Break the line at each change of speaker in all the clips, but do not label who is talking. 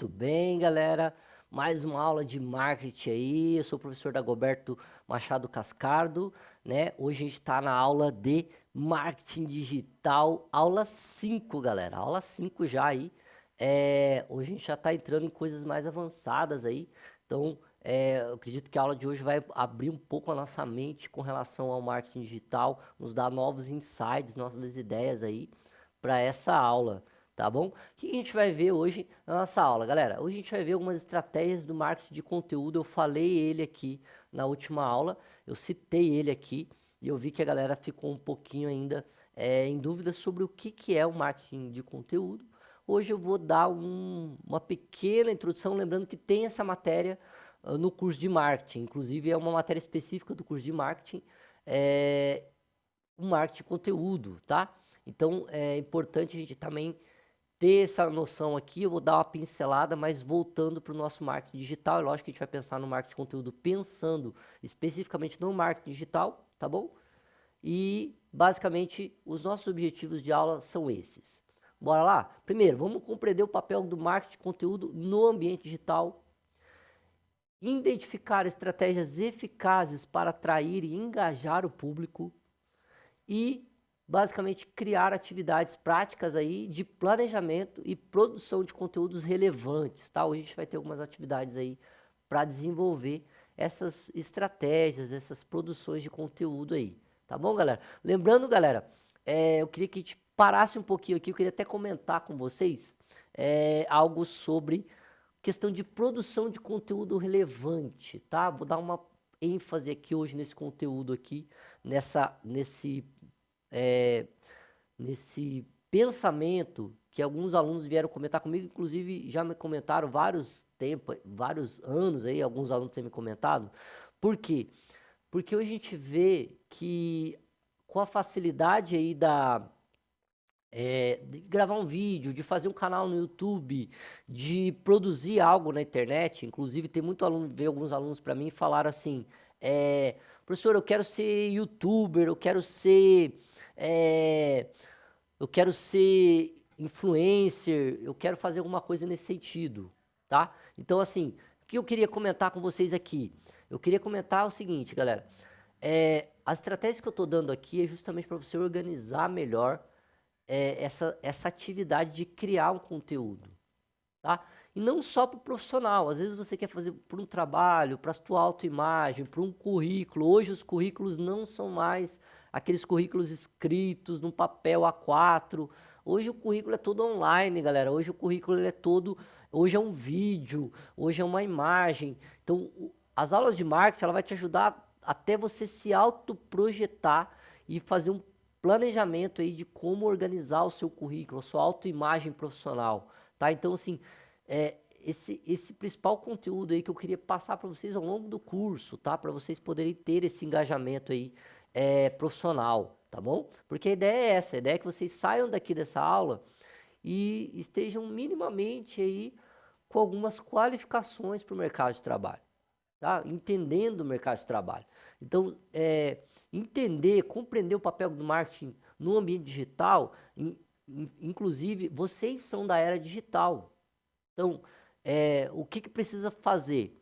Muito bem, galera. Mais uma aula de marketing aí. Eu sou o professor Dagoberto Machado Cascardo, né? Hoje a gente está na aula de marketing digital, aula 5, galera. Aula 5 já aí. Hoje a gente já está entrando em coisas mais avançadas aí. Então, eu acredito que a aula de hoje vai abrir um pouco a nossa mente com relação ao marketing digital, nos dar novos insights, novas ideias aí para essa aula. Tá bom? O que a gente vai ver hoje na nossa aula, galera? Hoje a gente vai ver algumas estratégias do marketing de conteúdo. Eu falei ele aqui na última aula, eu citei ele aqui e eu vi que a galera ficou um pouquinho ainda em dúvida sobre o que é o marketing de conteúdo. Hoje eu vou dar uma pequena introdução, lembrando que tem essa matéria no curso de marketing, inclusive é uma matéria específica do curso de marketing, o marketing de conteúdo, tá? Então é importante a gente também ter essa noção aqui. Eu vou dar uma pincelada, mas voltando para o nosso marketing digital. É lógico que a gente vai pensar no marketing de conteúdo pensando especificamente no marketing digital, tá bom? E basicamente os nossos objetivos de aula são esses. Bora lá? Primeiro, vamos compreender o papel do marketing de conteúdo no ambiente digital, identificar estratégias eficazes para atrair e engajar o público e basicamente criar atividades práticas aí de planejamento e produção de conteúdos relevantes, tá? Hoje a gente vai ter algumas atividades aí para desenvolver essas estratégias, essas produções de conteúdo aí, tá bom, galera? Lembrando, galera, eu queria que a gente parasse um pouquinho aqui, eu queria até comentar com vocês algo sobre questão de produção de conteúdo relevante, tá? Vou dar uma ênfase aqui hoje nesse conteúdo aqui, nesse pensamento que alguns alunos vieram comentar comigo, inclusive já me comentaram vários anos aí, alguns alunos têm me comentado. Por quê? Porque hoje a gente vê que com a facilidade aí de gravar um vídeo, de fazer um canal no YouTube, de produzir algo na internet, inclusive tem muito aluno, veio alguns alunos para mim e falaram assim, professor, eu quero ser YouTuber, é, eu quero ser influencer, eu quero fazer alguma coisa nesse sentido, tá? Então, assim, o que eu queria comentar com vocês aqui? Eu queria comentar o seguinte, galera, as estratégias que eu estou dando aqui é justamente para você organizar melhor essa atividade de criar um conteúdo, tá? E não só para o profissional, às vezes você quer fazer por um trabalho, para a sua autoimagem, para um currículo. Hoje os currículos não são mais aqueles currículos escritos num papel A4. Hoje o currículo é todo online, galera. Hoje o currículo ele é todo, hoje é um vídeo, hoje é uma imagem. Então, as aulas de marketing ela vai te ajudar até você se autoprojetar e fazer um planejamento aí de como organizar o seu currículo, a sua autoimagem profissional, tá? Então, assim, esse principal conteúdo aí que eu queria passar para vocês ao longo do curso, tá? Para vocês poderem ter esse engajamento aí profissional, tá bom? Porque a ideia é essa, a ideia é que vocês saiam daqui dessa aula e estejam minimamente aí com algumas qualificações para o mercado de trabalho, tá? Entendendo o mercado de trabalho. Então, entender, compreender o papel do marketing no ambiente digital, inclusive, vocês são da era digital. Então, o que precisa fazer?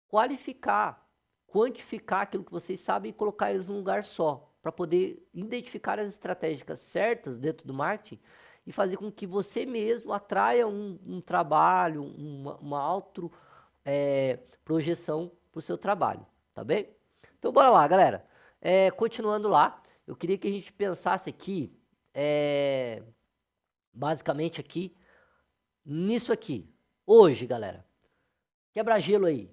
Qualificar, quantificar aquilo que vocês sabem e colocar eles num lugar só, para poder identificar as estratégias certas dentro do marketing e fazer com que você mesmo atraia um trabalho, uma auto projeção para o seu trabalho, tá bem? Então bora lá, galera. Continuando lá, eu queria que a gente pensasse aqui, basicamente aqui, nisso aqui. Hoje, galera, quebra gelo aí.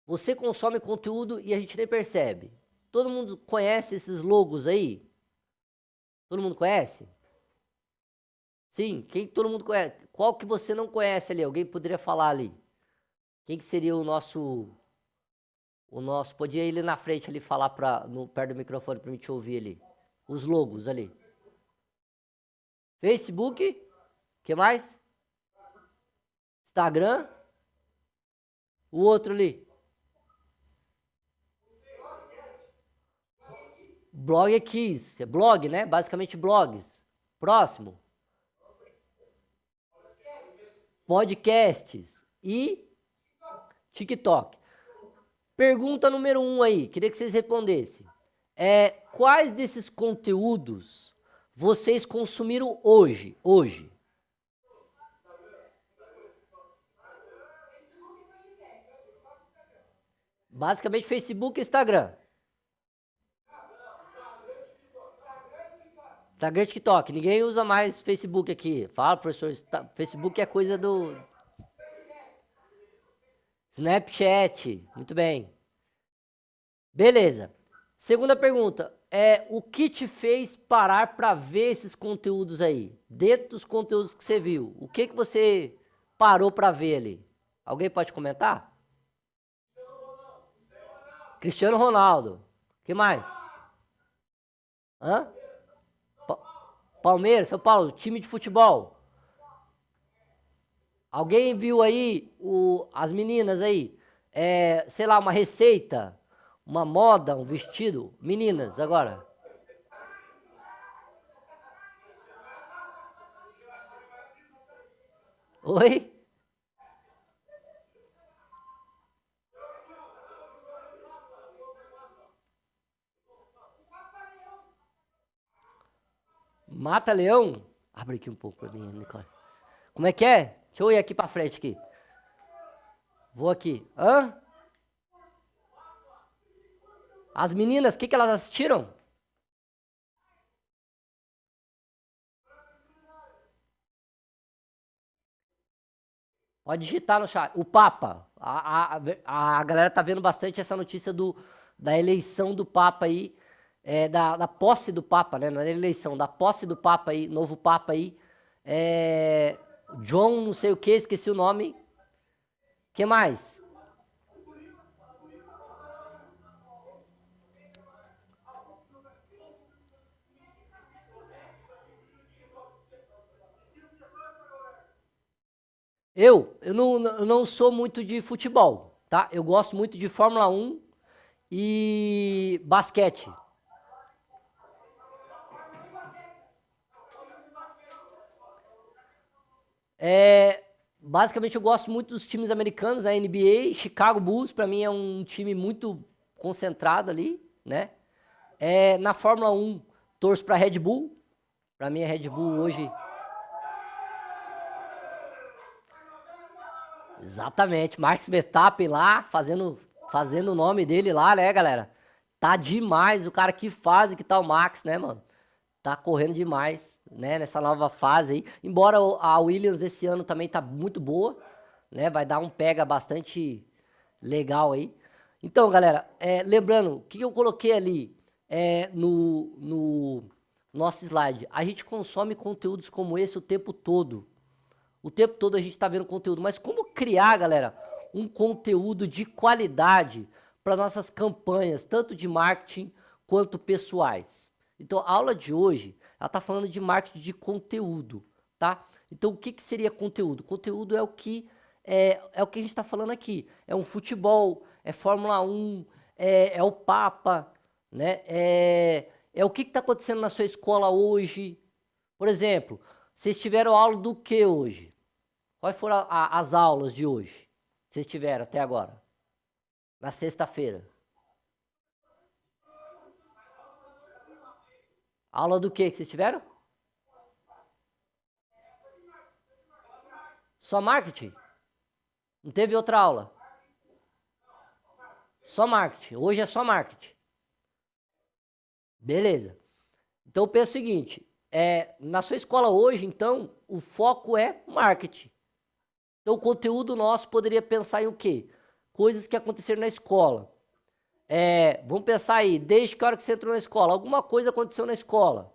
Você consome conteúdo e a gente nem percebe. Todo mundo conhece esses logos aí? Todo mundo conhece? Sim, quem todo mundo conhece? Qual que você não conhece ali? Alguém poderia falar ali? Quem que seria podia ir ali na frente ali falar perto do microfone para mim te ouvir ali. Os logos ali. Facebook, que mais? Instagram. O outro ali. Blog Kiss, é blog, né? Basicamente blogs. Próximo. podcasts e TikTok. Pergunta número 1 aí, queria que vocês respondessem. Quais desses conteúdos vocês consumiram hoje? Basicamente Facebook e Instagram. Instagram e TikTok. Ninguém usa mais Facebook aqui. Fala, professor, Facebook é coisa do Snapchat. Muito bem. Beleza. Segunda pergunta. O que te fez parar para ver esses conteúdos aí? Dentro dos conteúdos que você viu, o que você parou para ver ali? Alguém pode comentar? Cristiano Ronaldo. O que mais? Hã? Palmeiras, São Paulo, time de futebol. Alguém viu aí as meninas aí? Sei lá, uma receita, uma moda, um vestido? Meninas, agora. Oi? Mata leão? Abre aqui um pouco pra mim, Nicole. Como é que é? Deixa eu ir aqui pra frente aqui. Vou aqui. Hã? As meninas, o que elas assistiram? Pode digitar no chat. O Papa. A galera tá vendo bastante essa notícia da eleição do Papa aí. Da posse do Papa, né? Não é eleição, da posse do Papa aí, novo Papa aí. John, não sei o que, esqueci o nome. Que mais? Eu não sou muito de futebol, tá? Eu gosto muito de Fórmula 1 e basquete. Basicamente eu gosto muito dos times americanos, né? NBA, Chicago Bulls, pra mim é um time muito concentrado ali, né? Na Fórmula 1, torço pra Red Bull. Pra mim a Red Bull hoje. Exatamente, Max Verstappen lá, fazendo o nome dele lá, né, galera? Tá demais, o cara que faz, que tá o Max, né, mano? Tá correndo demais, né, nessa nova fase aí. Embora a Williams esse ano também tá muito boa, né? Vai dar um pega bastante legal aí. Então, galera, lembrando, o que eu coloquei ali no nosso slide? A gente consome conteúdos como esse o tempo todo. O tempo todo a gente está vendo conteúdo, mas como criar, galera, um conteúdo de qualidade para nossas campanhas, tanto de marketing quanto pessoais? Então, a aula de hoje, ela está falando de marketing de conteúdo, tá? Então, o que seria conteúdo? Conteúdo é o que o que a gente está falando aqui. É um futebol, é Fórmula 1, é o Papa, né? É o que está acontecendo na sua escola hoje. Por exemplo, vocês tiveram aula do que hoje? Quais foram as aulas de hoje? Vocês tiveram até agora? Na sexta-feira. Aula do que vocês tiveram? Só marketing? Não teve outra aula? Só marketing. Hoje é só marketing. Beleza. Então pensa o seguinte, na sua escola hoje, então, o foco é marketing. Então o conteúdo nosso poderia pensar em o quê? Coisas que aconteceram na escola. Vamos pensar aí, desde que a hora que você entrou na escola, alguma coisa aconteceu na escola.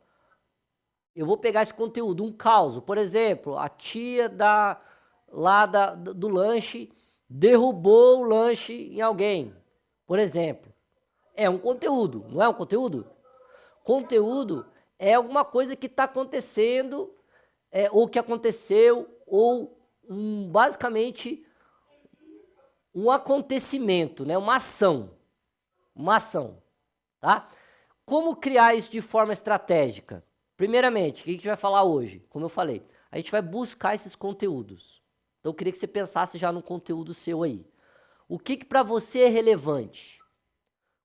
Eu vou pegar esse conteúdo, um caos. Por exemplo, a tia do lanche derrubou o lanche em alguém. Por exemplo. É um conteúdo, não é um conteúdo? Conteúdo é alguma coisa que está acontecendo, ou que aconteceu, ou basicamente um acontecimento, né? Uma ação, tá? Como criar isso de forma estratégica? Primeiramente, o que a gente vai falar hoje? Como eu falei, a gente vai buscar esses conteúdos, Então eu queria que você pensasse já no conteúdo seu aí. O que para você é relevante?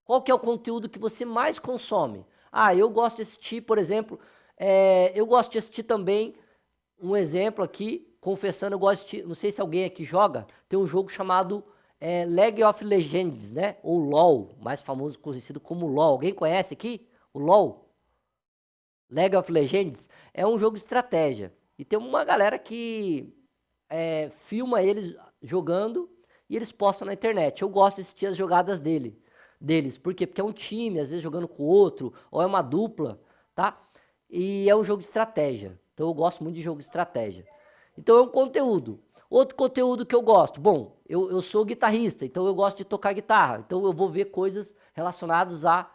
Qual que é o conteúdo que você mais consome? Ah, eu gosto de assistir, por exemplo, eu gosto de assistir também, um exemplo aqui, confessando, eu gosto de assistir, não sei se alguém aqui joga, tem um jogo chamado League of Legends, né? Ou LoL, mais famoso, conhecido como LoL. Alguém conhece aqui o LoL? League of Legends é um jogo de estratégia. E tem uma galera que filma eles jogando e eles postam na internet. Eu gosto de assistir as jogadas deles. Por quê? Porque é um time, às vezes jogando com o outro, ou é uma dupla, tá? E é um jogo de estratégia. Então eu gosto muito de jogo de estratégia. Então é um conteúdo. Outro conteúdo que eu gosto. Bom, eu sou guitarrista, então eu gosto de tocar guitarra. Então eu vou ver coisas relacionadas a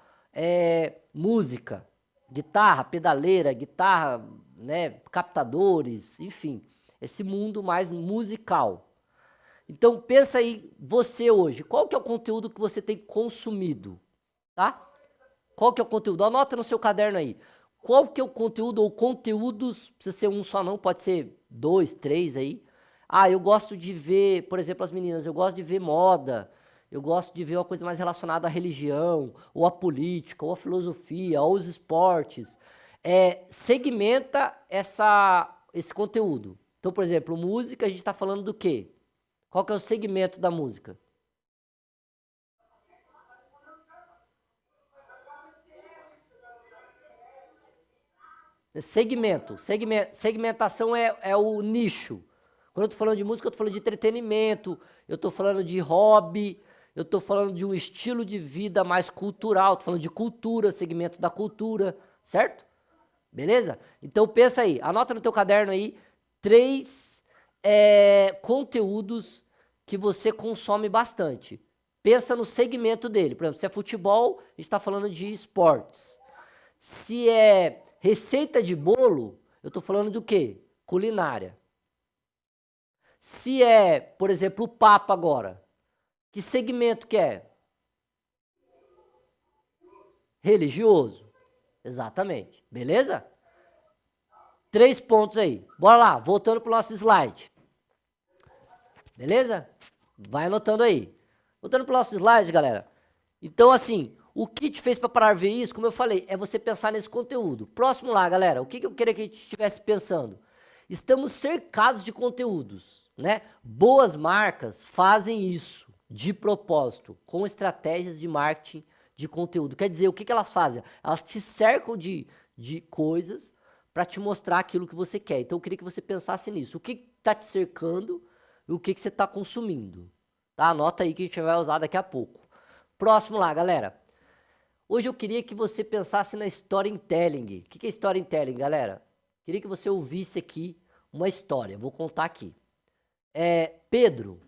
música. Guitarra, pedaleira, guitarra, né, captadores, enfim. Esse mundo mais musical. Então pensa aí, você hoje, qual que é o conteúdo que você tem consumido, tá? Qual que é o conteúdo? Anota no seu caderno aí. Qual que é o conteúdo ou conteúdos, precisa ser um só não, pode ser 2, 3 aí. Ah, eu gosto de ver, por exemplo, as meninas, eu gosto de ver moda, eu gosto de ver uma coisa mais relacionada à religião, ou à política, ou à filosofia, ou aos esportes. Segmenta esse conteúdo. Então, por exemplo, música, a gente está falando do quê? Qual que é o segmento da música? Segmentação é o nicho. Quando eu tô falando de música, eu tô falando de entretenimento, eu tô falando de hobby, eu tô falando de um estilo de vida mais cultural, tô falando de cultura, segmento da cultura, certo? Beleza? Então pensa aí, anota no teu caderno aí 3 conteúdos que você consome bastante. Pensa no segmento dele. Por exemplo, se é futebol, a gente está falando de esportes. Se é receita de bolo, eu estou falando do quê? Culinária. Se é, por exemplo, o Papa agora, que segmento que é? Religioso. Exatamente. Beleza? 3 pontos aí. Bora lá, voltando para o nosso slide. Beleza? Vai anotando aí. Voltando para o nosso slide, galera. Então, assim, o que te fez para parar de ver isso, como eu falei, é você pensar nesse conteúdo. Próximo lá, galera. O que eu queria que a gente estivesse pensando? Estamos cercados de conteúdos, né? Boas marcas fazem isso de propósito, com estratégias de marketing de conteúdo. Quer dizer, o que elas fazem? Elas te cercam de coisas para te mostrar aquilo que você quer. Então, eu queria que você pensasse nisso. O que está te cercando e o que você está consumindo. Tá? Anota aí que a gente vai usar daqui a pouco. Próximo lá, galera. Hoje eu queria que você pensasse na storytelling. O que é storytelling, galera? Queria que você ouvisse aqui uma história. Vou contar aqui. Pedro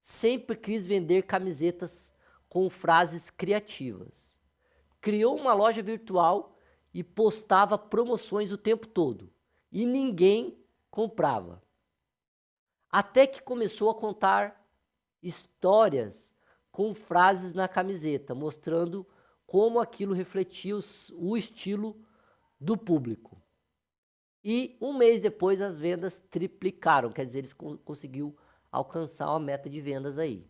sempre quis vender camisetas com frases criativas. Criou uma loja virtual e postava promoções o tempo todo. E ninguém comprava. Até que começou a contar histórias com frases na camiseta, mostrando como aquilo refletia o estilo do público. E um mês depois as vendas triplicaram, quer dizer, eles conseguiu alcançar uma meta de vendas aí.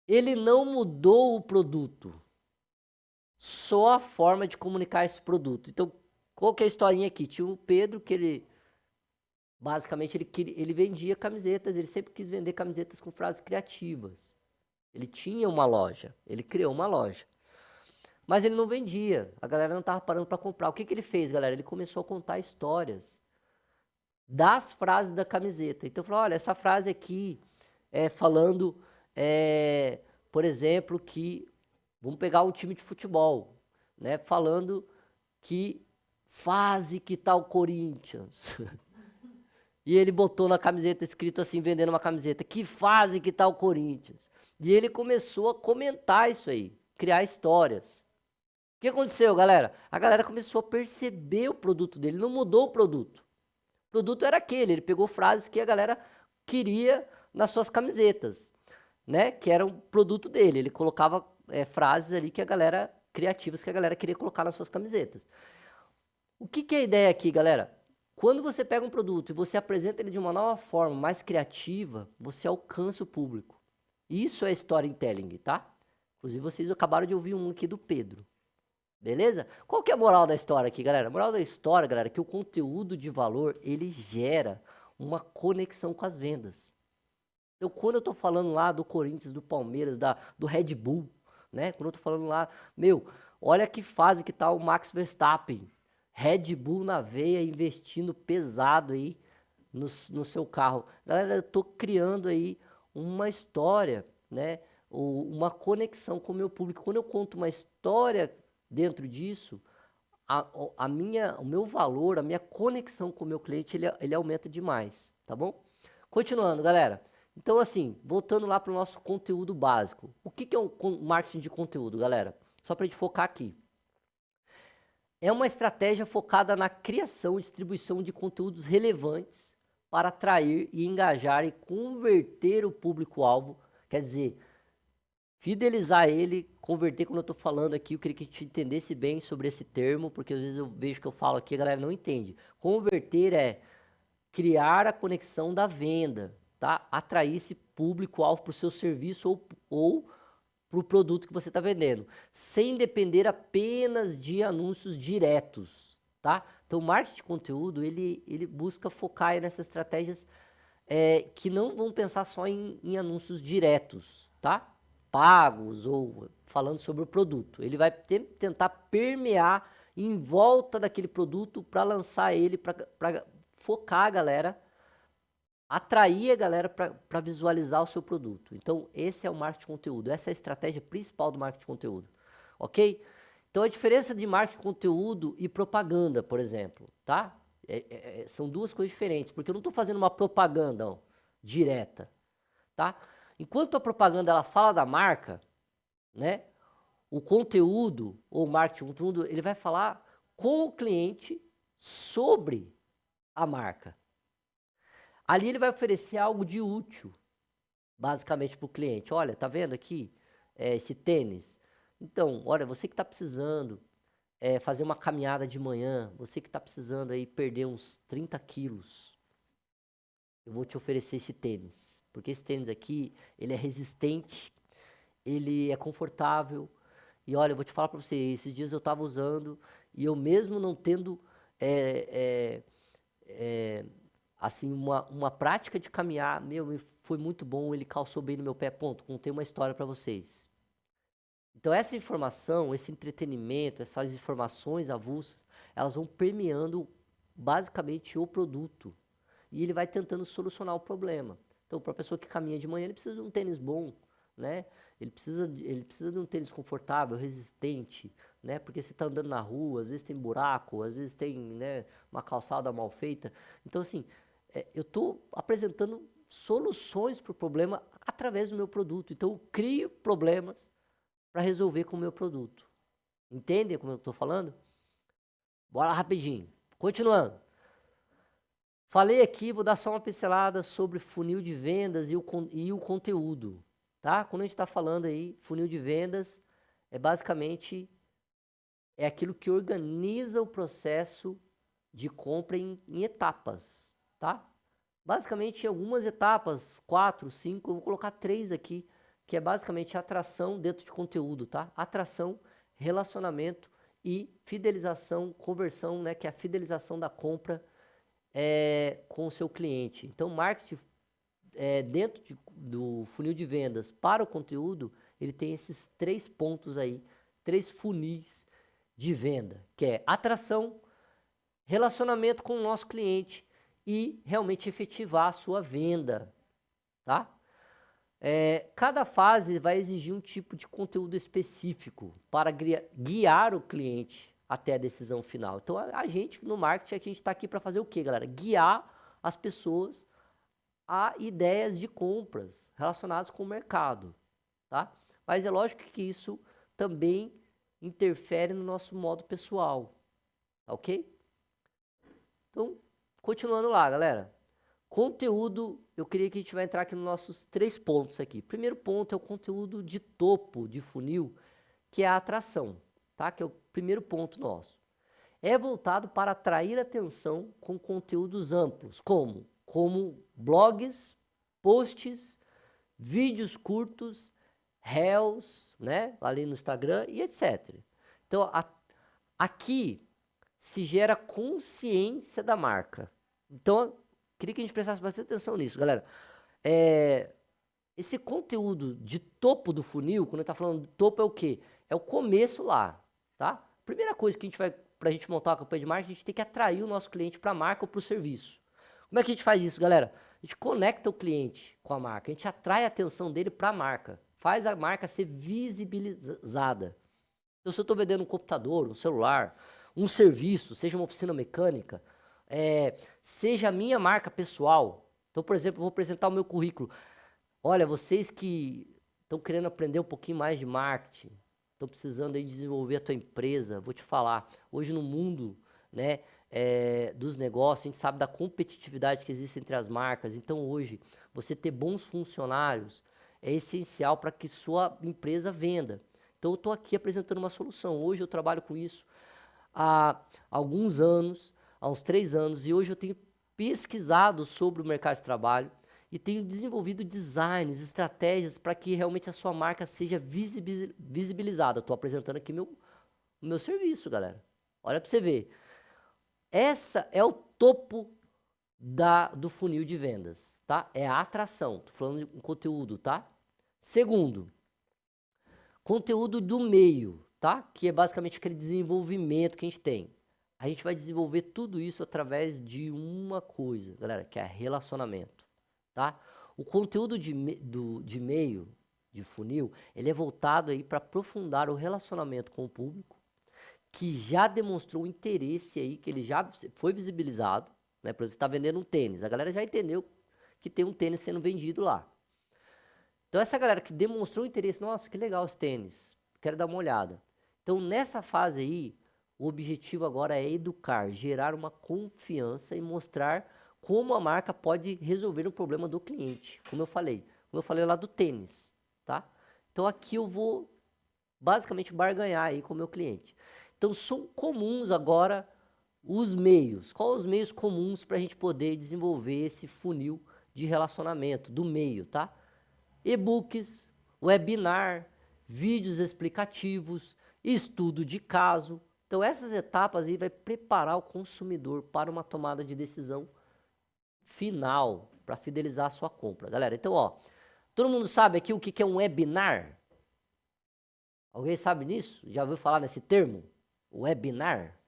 Ele não mudou o produto, só a forma de comunicar esse produto. Então, qual que é a historinha aqui? Tinha um Pedro que ele, basicamente, ele vendia camisetas, ele sempre quis vender camisetas com frases criativas. Ele tinha uma loja, ele criou uma loja. Mas ele não vendia, a galera não estava parando para comprar. O que ele fez, galera? Ele começou a contar histórias das frases da camiseta. Então, falou, olha, essa frase aqui falando, por exemplo, que, vamos pegar um time de futebol, né? Falando que fase que tá o Corinthians. E ele botou na camiseta escrito assim, vendendo uma camiseta, que fase que tá o Corinthians. E ele começou a comentar isso aí, criar histórias. O que aconteceu, galera? A galera começou a perceber o produto dele, não mudou o produto. O produto era aquele, ele pegou frases que a galera queria nas suas camisetas, né? Que era um produto dele, ele colocava frases ali que a galera, criativas que a galera queria colocar nas suas camisetas. O que é a ideia aqui, galera? Quando você pega um produto e você apresenta ele de uma nova forma, mais criativa, você alcança o público. Isso é storytelling, tá? Inclusive, vocês acabaram de ouvir um aqui do Pedro. Beleza? Qual que é a moral da história aqui, galera? A moral da história, galera, é que o conteúdo de valor, ele gera uma conexão com as vendas. Então, quando eu tô falando lá do Corinthians, do Palmeiras, do Red Bull, né? Quando eu tô falando lá, meu, olha que fase que tá o Max Verstappen. Red Bull na veia, investindo pesado aí no seu carro. Galera, eu tô criando aí uma história, né? Ou uma conexão com o meu público. Quando eu conto uma história dentro disso, o meu valor, a minha conexão com o meu cliente, ele aumenta demais, tá bom? Continuando, galera. Então, assim, voltando lá para o nosso conteúdo básico. O que é um marketing de conteúdo, galera? Só para a gente focar aqui. É uma estratégia focada na criação e distribuição de conteúdos relevantes para atrair e engajar e converter o público-alvo. Quer dizer, fidelizar ele, converter, quando eu estou falando aqui, eu queria que a gente entendesse bem sobre esse termo, porque às vezes eu vejo que eu falo aqui e a galera não entende. Converter é criar a conexão da venda, tá? Atrair esse público-alvo para o seu serviço ou para o produto que você está vendendo, sem depender apenas de anúncios diretos, tá? Então, o marketing de conteúdo, ele busca focar nessas estratégias que não vão pensar só em anúncios diretos, tá? Pagos ou falando sobre o produto. Ele vai tentar permear em volta daquele produto para lançar ele, para focar a galera, atrair a galera para visualizar o seu produto. Então, esse é o marketing de conteúdo. Essa é a estratégia principal do marketing de conteúdo. Ok? Então, a diferença de marketing de conteúdo e propaganda, por exemplo, tá? São duas coisas diferentes, porque eu não estou fazendo uma propaganda direta, tá? Enquanto a propaganda ela fala da marca, né? O conteúdo, ou marketing de conteúdo, ele vai falar com o cliente sobre a marca. Ali ele vai oferecer algo de útil, basicamente para o cliente. Olha, tá vendo aqui esse tênis? Então, olha, você que está precisando fazer uma caminhada de manhã, você que está precisando aí perder uns 30 quilos, eu vou te oferecer esse tênis. Porque esse tênis aqui, ele é resistente, ele é confortável. E olha, eu vou te falar para você, esses dias eu estava usando e eu mesmo não tendo assim, uma prática de caminhar, meu, foi muito bom, ele calçou bem no meu pé, ponto, contei uma história para vocês. Então essa informação, esse entretenimento, essas informações avulsas, elas vão permeando basicamente o produto. E ele vai tentando solucionar o problema. Então, para a pessoa que caminha de manhã, ele precisa de um tênis bom, né? Ele precisa de um tênis confortável, resistente, né? Porque você está andando na rua, às vezes tem buraco, às vezes tem, né, uma calçada mal feita. Então, assim, eu estou apresentando soluções para o problema através do meu produto. Então, eu crio problemas para resolver com o meu produto. Entendem como eu estou falando? Bora rapidinho. Continuando. Falei aqui, vou dar só uma pincelada sobre funil de vendas e o conteúdo, tá? Quando a gente está falando aí, funil de vendas basicamente aquilo que organiza o processo de compra em etapas, tá? Basicamente, algumas etapas, 4, 5, eu vou colocar 3 aqui, que é basicamente atração dentro de conteúdo, tá? Atração, relacionamento e fidelização, conversão, né? Que é a fidelização da compra com o seu cliente. Então, marketing dentro do funil de vendas para o conteúdo, ele tem esses 3 pontos aí, 3 funis de venda, que é atração, relacionamento com o nosso cliente e realmente efetivar a sua venda, tá? Cada fase vai exigir um tipo de conteúdo específico para guiar o cliente até a decisão final. Então, a gente, no marketing, a gente está aqui para fazer o quê, galera? Guiar as pessoas a ideias de compras relacionadas com o mercado, tá? Mas é lógico que isso também interfere no nosso modo pessoal, tá ok? Então, continuando lá, galera. Conteúdo, eu queria que a gente vai entrar aqui nos nossos 3 pontos aqui. Primeiro ponto é o conteúdo de topo de funil, que é a atração, tá? Que é o primeiro ponto nosso. é voltado para atrair atenção com conteúdos amplos, como blogs, posts, vídeos curtos, reels, né, ali no Instagram e etc. Então, aqui se gera consciência da marca. Então, queria que a gente prestasse bastante atenção nisso, galera. Esse conteúdo de topo do funil, quando a gente tá falando de topo, é o quê? É o começo lá, tá? Primeira coisa que a gente vai, pra gente montar uma campanha de marketing, a gente tem que atrair o nosso cliente para a marca ou para o serviço. Como é que a gente faz isso, galera? A gente conecta o cliente com a marca, a gente atrai a atenção dele para a marca, faz a marca ser visibilizada. Então, se eu estou vendendo um computador, um celular, um serviço, seja uma oficina mecânica, seja a minha marca pessoal. Então, por exemplo, eu vou apresentar o meu currículo. Olha, vocês que estão querendo aprender um pouquinho mais de marketing, estão precisando aí desenvolver a tua empresa, vou te falar, hoje no mundo, né, dos negócios, a gente sabe da competitividade que existe entre as marcas, então hoje, você ter bons funcionários é essencial para que sua empresa venda. Então eu estou aqui apresentando uma solução, hoje eu trabalho com isso há alguns anos, há uns 3 anos, e hoje eu tenho pesquisado sobre o mercado de trabalho, e tenho desenvolvido designs, estratégias para que realmente a sua marca seja visibilizada. Estou apresentando aqui o meu serviço, galera. Olha para você ver. Essa é o topo do funil de vendas, tá? É a atração. Estou falando de conteúdo, tá? Segundo, conteúdo do meio, tá? Que é basicamente aquele desenvolvimento que a gente tem. A gente vai desenvolver tudo isso através de uma coisa, galera, que é relacionamento. Tá? O conteúdo de meio, de funil, ele é voltado aí para aprofundar o relacionamento com o público, que já demonstrou interesse aí, que ele já foi visibilizado, né? Por exemplo, você está vendendo um tênis, a galera já entendeu que tem um tênis sendo vendido lá. Então essa galera que demonstrou interesse, nossa, que legal esse tênis, quero dar uma olhada. Então nessa fase aí, o objetivo agora é educar, gerar uma confiança e mostrar como a marca pode resolver o problema do cliente, como eu falei lá do tênis, tá? Então aqui eu vou basicamente barganhar aí com o meu cliente. Então são comuns agora os meios. Quais os meios comuns para a gente poder desenvolver esse funil de relacionamento do meio, tá? E-books, webinar, vídeos explicativos, estudo de caso. Então essas etapas aí vai preparar o consumidor para uma tomada de decisão final para fidelizar a sua compra. Galera, então, ó, todo mundo sabe aqui o que é um webinar? Alguém sabe nisso? Já ouviu falar nesse termo? Webinar?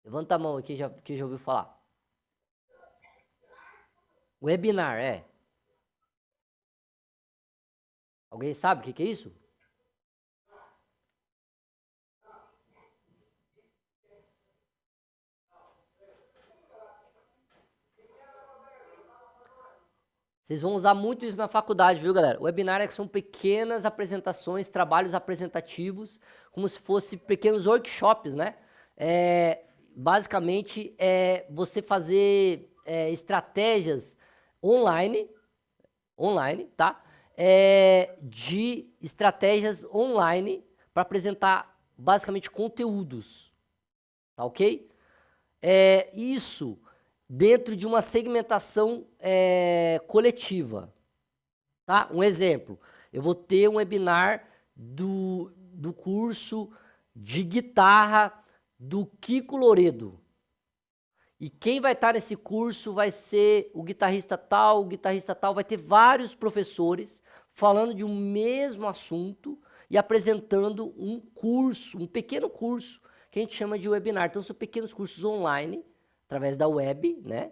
Levanta a mão aqui que já ouviu falar. Webinar, é. Alguém sabe o que é isso? Vocês vão usar muito isso na faculdade, viu, galera? Webinar são pequenas apresentações, trabalhos apresentativos, como se fossem pequenos workshops, né? Basicamente, você fazer estratégias online, tá? De estratégias online para apresentar, basicamente, conteúdos, tá ok? Isso dentro de uma segmentação coletiva, tá? Um exemplo, eu vou ter um webinar do curso de guitarra do Kiko Loredo. E quem vai estar nesse curso vai ser o guitarrista tal, vai ter vários professores falando de um mesmo assunto e apresentando um curso, um pequeno curso, que a gente chama de webinar. Então são pequenos cursos online, através da web, né?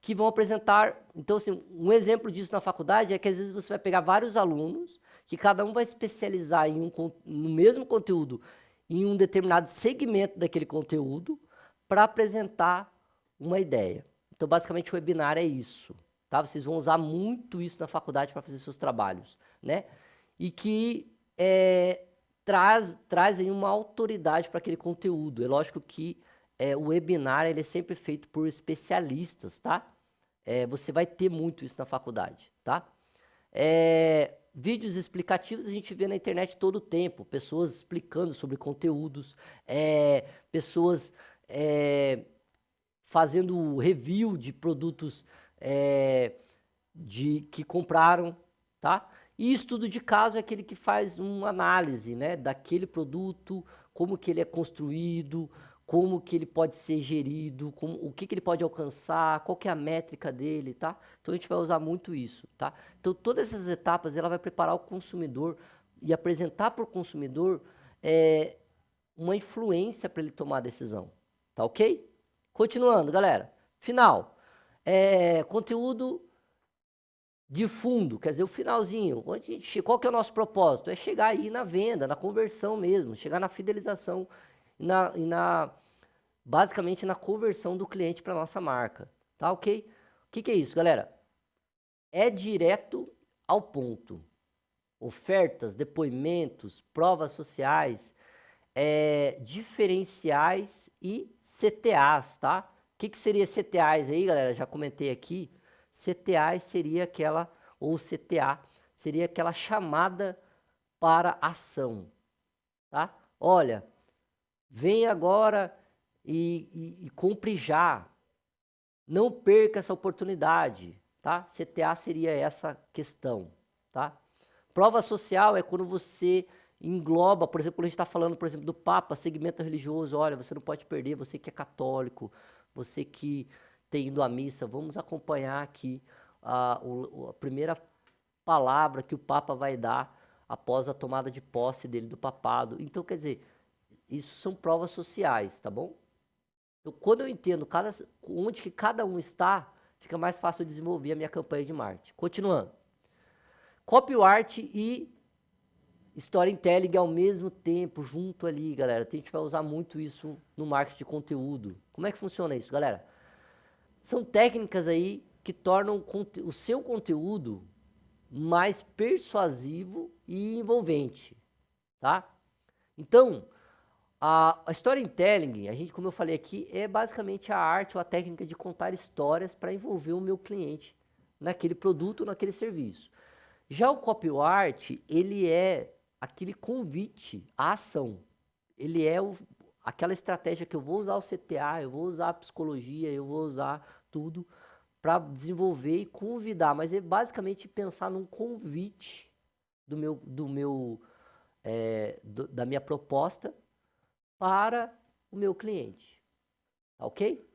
Que vão apresentar. Então, assim, um exemplo disso na faculdade é que às vezes você vai pegar vários alunos, que cada um vai especializar no mesmo conteúdo, em um determinado segmento daquele conteúdo, para apresentar uma ideia. Então, basicamente, o webinar é isso, tá? Vocês vão usar muito isso na faculdade para fazer seus trabalhos, né? E que traz aí uma autoridade para aquele conteúdo. É lógico que o webinar ele é sempre feito por especialistas, tá? Você vai ter muito isso na faculdade, tá? vídeos explicativos a gente vê na internet todo o tempo, pessoas explicando sobre conteúdos, pessoas fazendo review de produtos que compraram, tá? E estudo de caso é aquele que faz uma análise, né, daquele produto, como que ele é construído, como que ele pode ser gerido, o que ele pode alcançar, qual que é a métrica dele, tá? Então a gente vai usar muito isso, tá? Então todas essas etapas ela vai preparar o consumidor e apresentar para o consumidor uma influência para ele tomar a decisão, tá ok? Continuando, galera. Final. Conteúdo de fundo, quer dizer, o finalzinho. Qual que é o nosso propósito? É chegar aí na venda, na conversão mesmo, chegar na fidelização basicamente na conversão do cliente para nossa marca, tá ok? O que é isso, galera? É direto ao ponto. Ofertas, depoimentos, provas sociais, diferenciais e CTAs, tá? O que seria CTAs aí, galera? Já comentei aqui. CTAs seria aquela, ou CTA, seria aquela chamada para ação, tá? Olha, vem agora e compre já. Não perca essa oportunidade, tá? CTA seria essa questão, tá? Prova social é quando você engloba, por exemplo, quando a gente está falando, por exemplo, do Papa, segmento religioso, olha, você não pode perder, você que é católico, você que tem ido à missa, vamos acompanhar aqui a primeira palavra que o Papa vai dar após a tomada de posse dele do papado. Então, quer dizer, isso são provas sociais, tá bom? Então, quando eu entendo onde que cada um está, fica mais fácil eu desenvolver a minha campanha de marketing. Continuando. Copyart e storytelling ao mesmo tempo, junto ali, galera. A gente vai usar muito isso no marketing de conteúdo. Como é que funciona isso, galera? São técnicas aí que tornam o seu conteúdo mais persuasivo e envolvente, tá? Então, a storytelling, como eu falei aqui, é basicamente a arte ou a técnica de contar histórias para envolver o meu cliente naquele produto ou naquele serviço. Já o copyart, ele é aquele convite à ação. Ele é aquela estratégia que eu vou usar o CTA, eu vou usar a psicologia, eu vou usar tudo para desenvolver e convidar. Mas é basicamente pensar num convite da minha proposta para o meu cliente. Tá ok?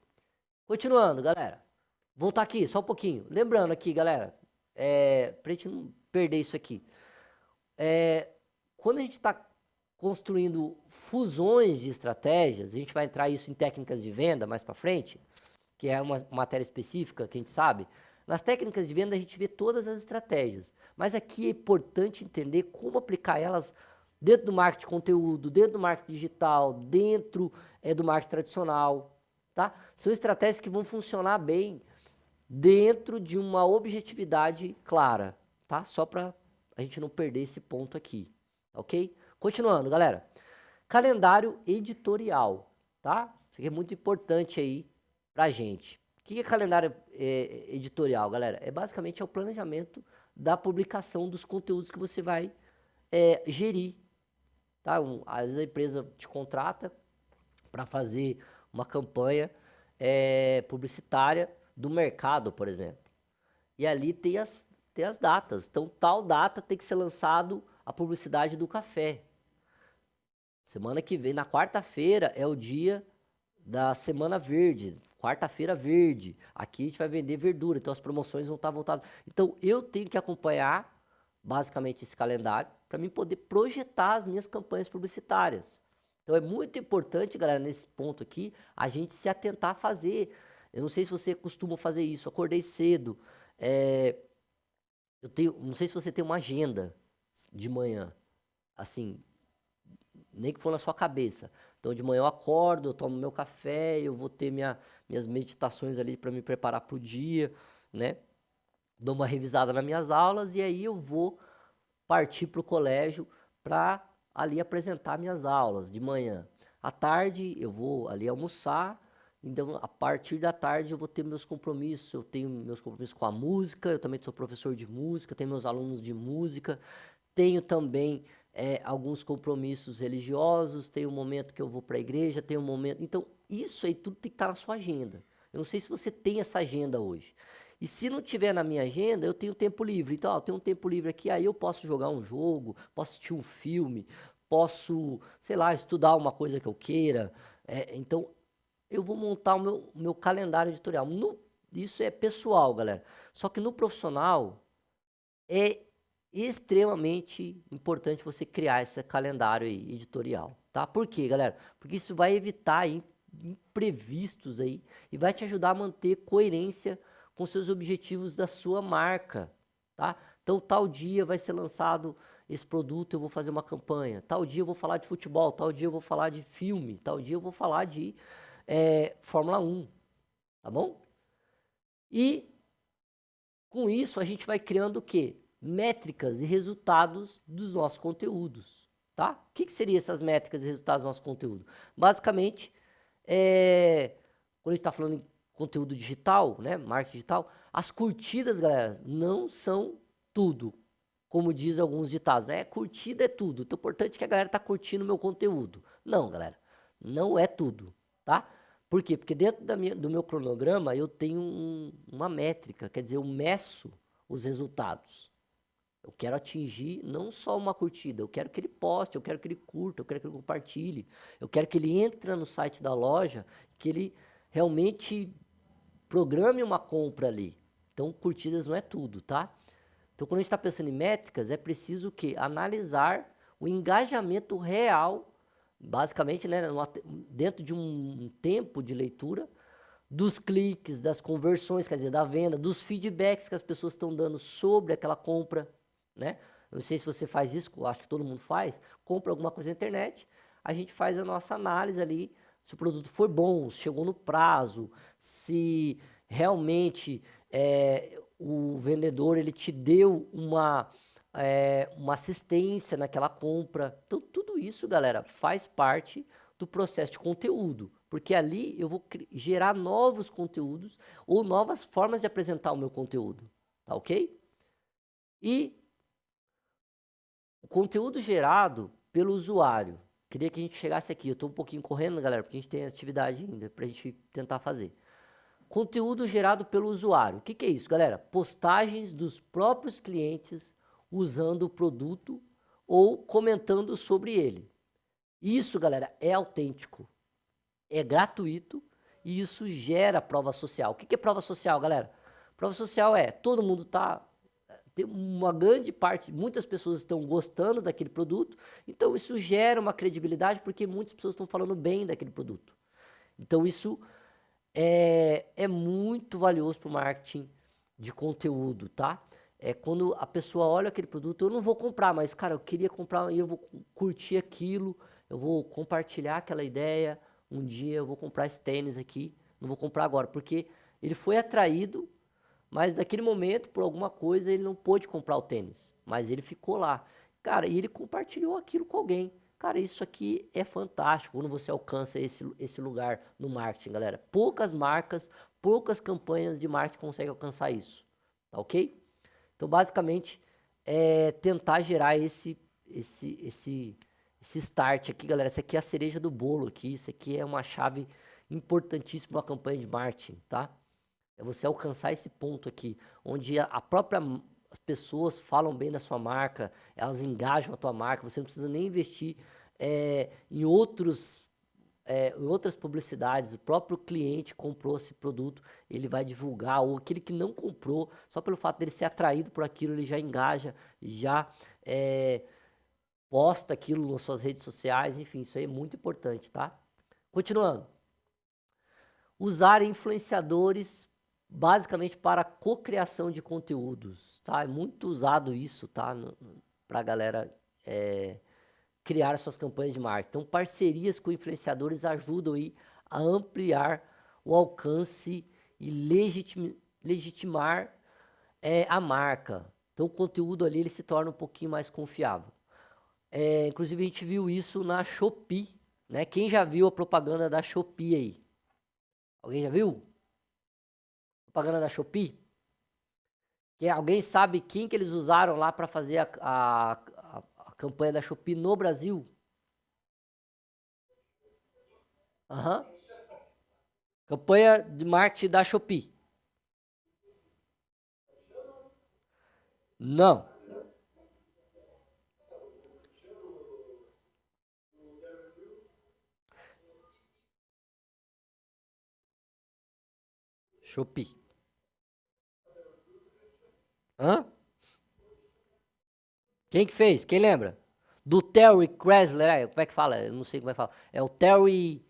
Continuando, galera. Voltar aqui, só um pouquinho. Lembrando aqui, galera, pra gente não perder isso aqui. Quando a gente está construindo fusões de estratégias, a gente vai entrar isso em técnicas de venda mais para frente, que é uma matéria específica que a gente sabe. Nas técnicas de venda a gente vê todas as estratégias, mas aqui é importante entender como aplicar elas dentro do marketing de conteúdo, dentro do marketing digital, dentro do marketing tradicional, tá? São estratégias que vão funcionar bem dentro de uma objetividade clara, tá? Só para a gente não perder esse ponto aqui, ok? Continuando, galera. Calendário editorial, tá? Isso aqui é muito importante aí pra gente. O que é calendário editorial, galera? Basicamente o planejamento da publicação dos conteúdos que você vai gerir, tá? Às vezes a empresa te contrata para fazer uma campanha publicitária do mercado, por exemplo. E ali tem as datas. Então, tal data tem que ser lançado a publicidade do café. Semana que vem, na quarta-feira, é o dia da Semana Verde. Quarta-feira verde. Aqui a gente vai vender verdura, então as promoções vão estar voltadas. Então, eu tenho que acompanhar, basicamente, esse calendário para mim poder projetar as minhas campanhas publicitárias. Então, é muito importante, galera, nesse ponto aqui, a gente se atentar a fazer. Eu não sei se você costuma fazer isso. Acordei cedo. Não sei se você tem uma agenda de manhã, assim, nem que for na sua cabeça. Então, de manhã eu acordo, eu tomo meu café, eu vou ter minhas meditações ali para me preparar para o dia, né? Dou uma revisada nas minhas aulas e aí eu vou partir para o colégio para ali apresentar minhas aulas de manhã. À tarde eu vou ali almoçar Então, a partir da tarde eu vou ter meus compromissos, eu tenho meus compromissos com a música, eu também sou professor de música, tenho meus alunos de música, tenho também alguns compromissos religiosos, tem um momento que eu vou para a igreja, tem um momento... Então, isso aí tudo tem que estar na sua agenda. Eu não sei se você tem essa agenda hoje. E se não tiver na minha agenda, eu tenho tempo livre. Então, ó, eu tenho um tempo livre aqui, aí eu posso jogar um jogo, posso assistir um filme, posso, sei lá, estudar uma coisa que eu queira. Então, eu vou montar o meu calendário editorial. Isso é pessoal, galera. Só que no profissional, é extremamente importante você criar esse calendário aí, editorial, tá? Por quê, galera? Porque isso vai evitar imprevistos aí e vai te ajudar a manter coerência com seus objetivos da sua marca, tá? Então, tal dia vai ser lançado esse produto, eu vou fazer uma campanha. Tal dia eu vou falar de futebol, tal dia eu vou falar de filme, tal dia eu vou falar de Fórmula 1, tá bom? E com isso a gente vai criando o quê? Métricas e resultados dos nossos conteúdos, tá? O que seriam essas métricas e resultados do nosso conteúdo? Basicamente, quando a gente está falando em conteúdo digital, né, marketing digital, as curtidas, galera, não são tudo, como diz alguns ditados. Curtida é tudo, então é importante que a galera tá curtindo o meu conteúdo. Não, galera, não é tudo, tá? Por quê? Porque dentro do meu cronograma eu tenho uma métrica, quer dizer, eu meço os resultados. Eu quero atingir não só uma curtida, eu quero que ele poste, eu quero que ele curta, eu quero que ele compartilhe, eu quero que ele entre no site da loja, que ele realmente programe uma compra ali. Então, curtidas não é tudo, tá? Então, quando a gente está pensando em métricas, é preciso o quê? Analisar o engajamento real, basicamente, né, dentro de um tempo de leitura, dos cliques, das conversões, quer dizer, da venda, dos feedbacks que as pessoas estão dando sobre aquela compra, né? Eu não sei se você faz isso, eu acho que todo mundo faz, compra alguma coisa na internet, a gente faz a nossa análise ali, se o produto foi bom, se chegou no prazo, se realmente o vendedor ele te deu uma assistência naquela compra. Então, tudo isso, galera, faz parte do processo de conteúdo, porque ali eu vou gerar novos conteúdos ou novas formas de apresentar o meu conteúdo, tá ok? E o conteúdo gerado pelo usuário, queria que a gente chegasse aqui, eu estou um pouquinho correndo, galera, porque a gente tem atividade ainda para a gente tentar fazer. Conteúdo gerado pelo usuário, o que é isso, galera? Postagens dos próprios clientes usando o produto ou comentando sobre ele. Isso, galera, é autêntico, é gratuito e isso gera prova social. O que é prova social, galera? Prova social todo mundo tem uma grande parte, muitas pessoas estão gostando daquele produto, então isso gera uma credibilidade porque muitas pessoas estão falando bem daquele produto. Então isso é muito valioso para o marketing de conteúdo, tá? Quando a pessoa olha aquele produto, eu não vou comprar, mas cara, eu queria comprar e eu vou curtir aquilo, eu vou compartilhar aquela ideia, um dia eu vou comprar esse tênis aqui, não vou comprar agora, porque ele foi atraído, mas naquele momento, por alguma coisa, ele não pôde comprar o tênis, mas ele ficou lá. Cara, e ele compartilhou aquilo com alguém. Cara, isso aqui é fantástico quando você alcança esse lugar no marketing, galera. Poucas marcas, poucas campanhas de marketing conseguem alcançar isso, tá ok? Então, basicamente, é tentar gerar esse start aqui, galera. Essa aqui é a cereja do bolo aqui, isso aqui é uma chave importantíssima para uma campanha de marketing, tá? É você alcançar esse ponto aqui, onde as pessoas falam bem da sua marca, elas engajam a tua marca, você não precisa nem investir em outras publicidades, o próprio cliente comprou esse produto, ele vai divulgar, ou aquele que não comprou, só pelo fato dele ser atraído por aquilo, ele já engaja, já posta aquilo nas suas redes sociais, enfim, isso aí é muito importante, tá? Continuando. Usar influenciadores basicamente para cocriação de conteúdos, tá? É muito usado isso, tá? Para a galera criar suas campanhas de marketing. Então, parcerias com influenciadores ajudam aí a ampliar o alcance e legitimar a marca. Então, o conteúdo ali ele se torna um pouquinho mais confiável. Inclusive, a gente viu isso na Shopee, né? Quem já viu a propaganda da Shopee aí? Alguém já viu? Propaganda da Shopee? Alguém sabe quem que eles usaram lá para fazer a campanha da Shopee no Brasil? Aham. Campanha de marketing da Shopee. Não. Shopee. Hã? Quem que fez? Quem lembra? Do Terry Chrysler, como é que fala? Eu não sei como é que fala. É o Terry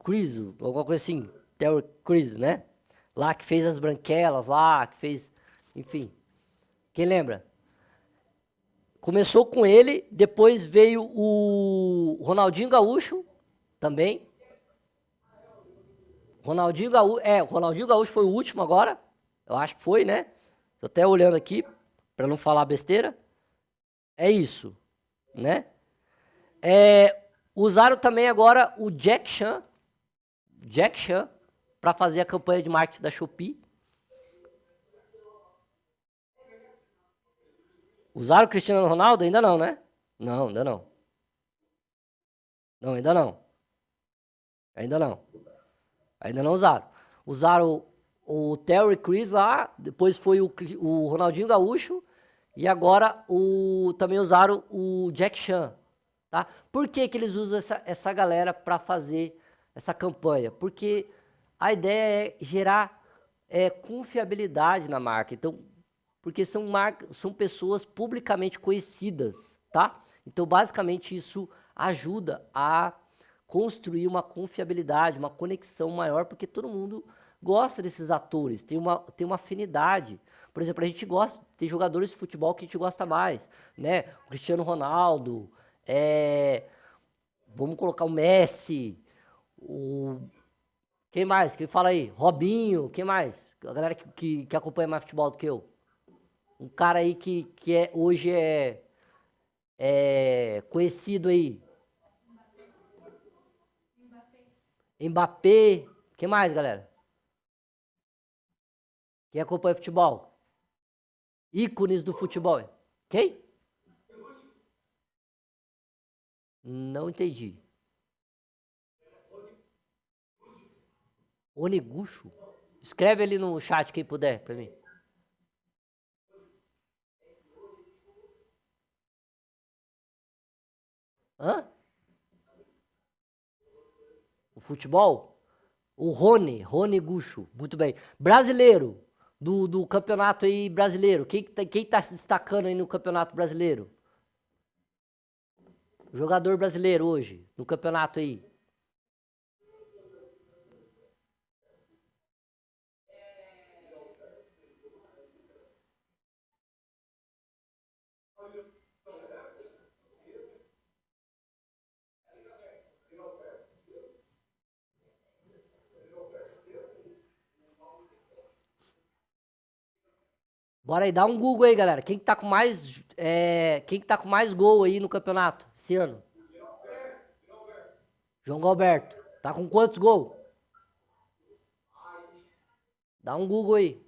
Crews, alguma coisa assim. Terry Crews, né? Lá que fez as branquelas, lá que fez, enfim. Quem lembra? Começou com ele, depois veio o Ronaldinho Gaúcho, também. O Ronaldinho Gaúcho foi o último agora. Eu acho que foi, né? Tô até olhando aqui, pra não falar besteira. É isso, né? Usaram também agora o Jack Chan, para fazer a campanha de marketing da Shopee. Usaram o Cristiano Ronaldo? Ainda não, né? Não, ainda não. Não, ainda não. Ainda não. Ainda não usaram. Usaram o Terry Crews lá, depois foi o Ronaldinho Gaúcho, e agora também usaram o Jack Chan. Tá? Por que, que eles usam essa galera para fazer essa campanha? Porque a ideia é gerar confiabilidade na marca. Então, porque são pessoas publicamente conhecidas, tá? Então, basicamente, isso ajuda a construir uma confiabilidade, uma conexão maior, porque todo mundo gosta desses atores, tem uma afinidade. Por exemplo, a gente gosta, tem jogadores de futebol que a gente gosta mais, né? O Cristiano Ronaldo, vamos colocar o Messi, quem mais? Quem fala aí? Robinho, quem mais? A galera que acompanha mais futebol do que eu. Um cara aí que hoje é conhecido aí. Mbappé. Quem mais, galera? Quem acompanha futebol? Ícones do futebol. Quem? Não entendi. Onigucho? Escreve ali no chat quem puder pra mim. Hã? O futebol? O Rony Gucho. Muito bem. Brasileiro. Do campeonato aí brasileiro. Quem tá se destacando aí no campeonato brasileiro? Jogador brasileiro hoje, no campeonato aí. Bora aí, dá um Google aí, galera. Quem que tá com mais gol aí no campeonato esse ano? João Galberto. Tá com quantos gols? Dá um Google aí.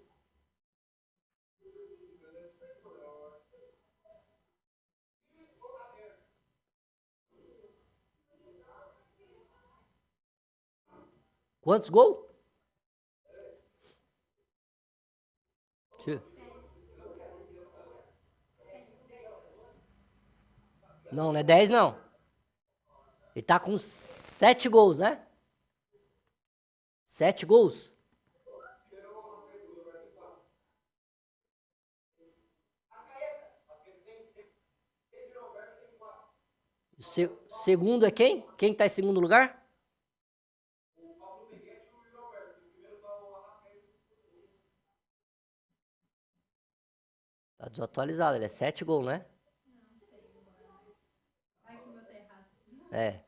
Quantos gols? Não, não é 10 não. Ele tá com 7 gols, né? 7 gols. Segundo é quem? Quem tá em segundo lugar? Tá desatualizado, ele é 7 gols, né? É.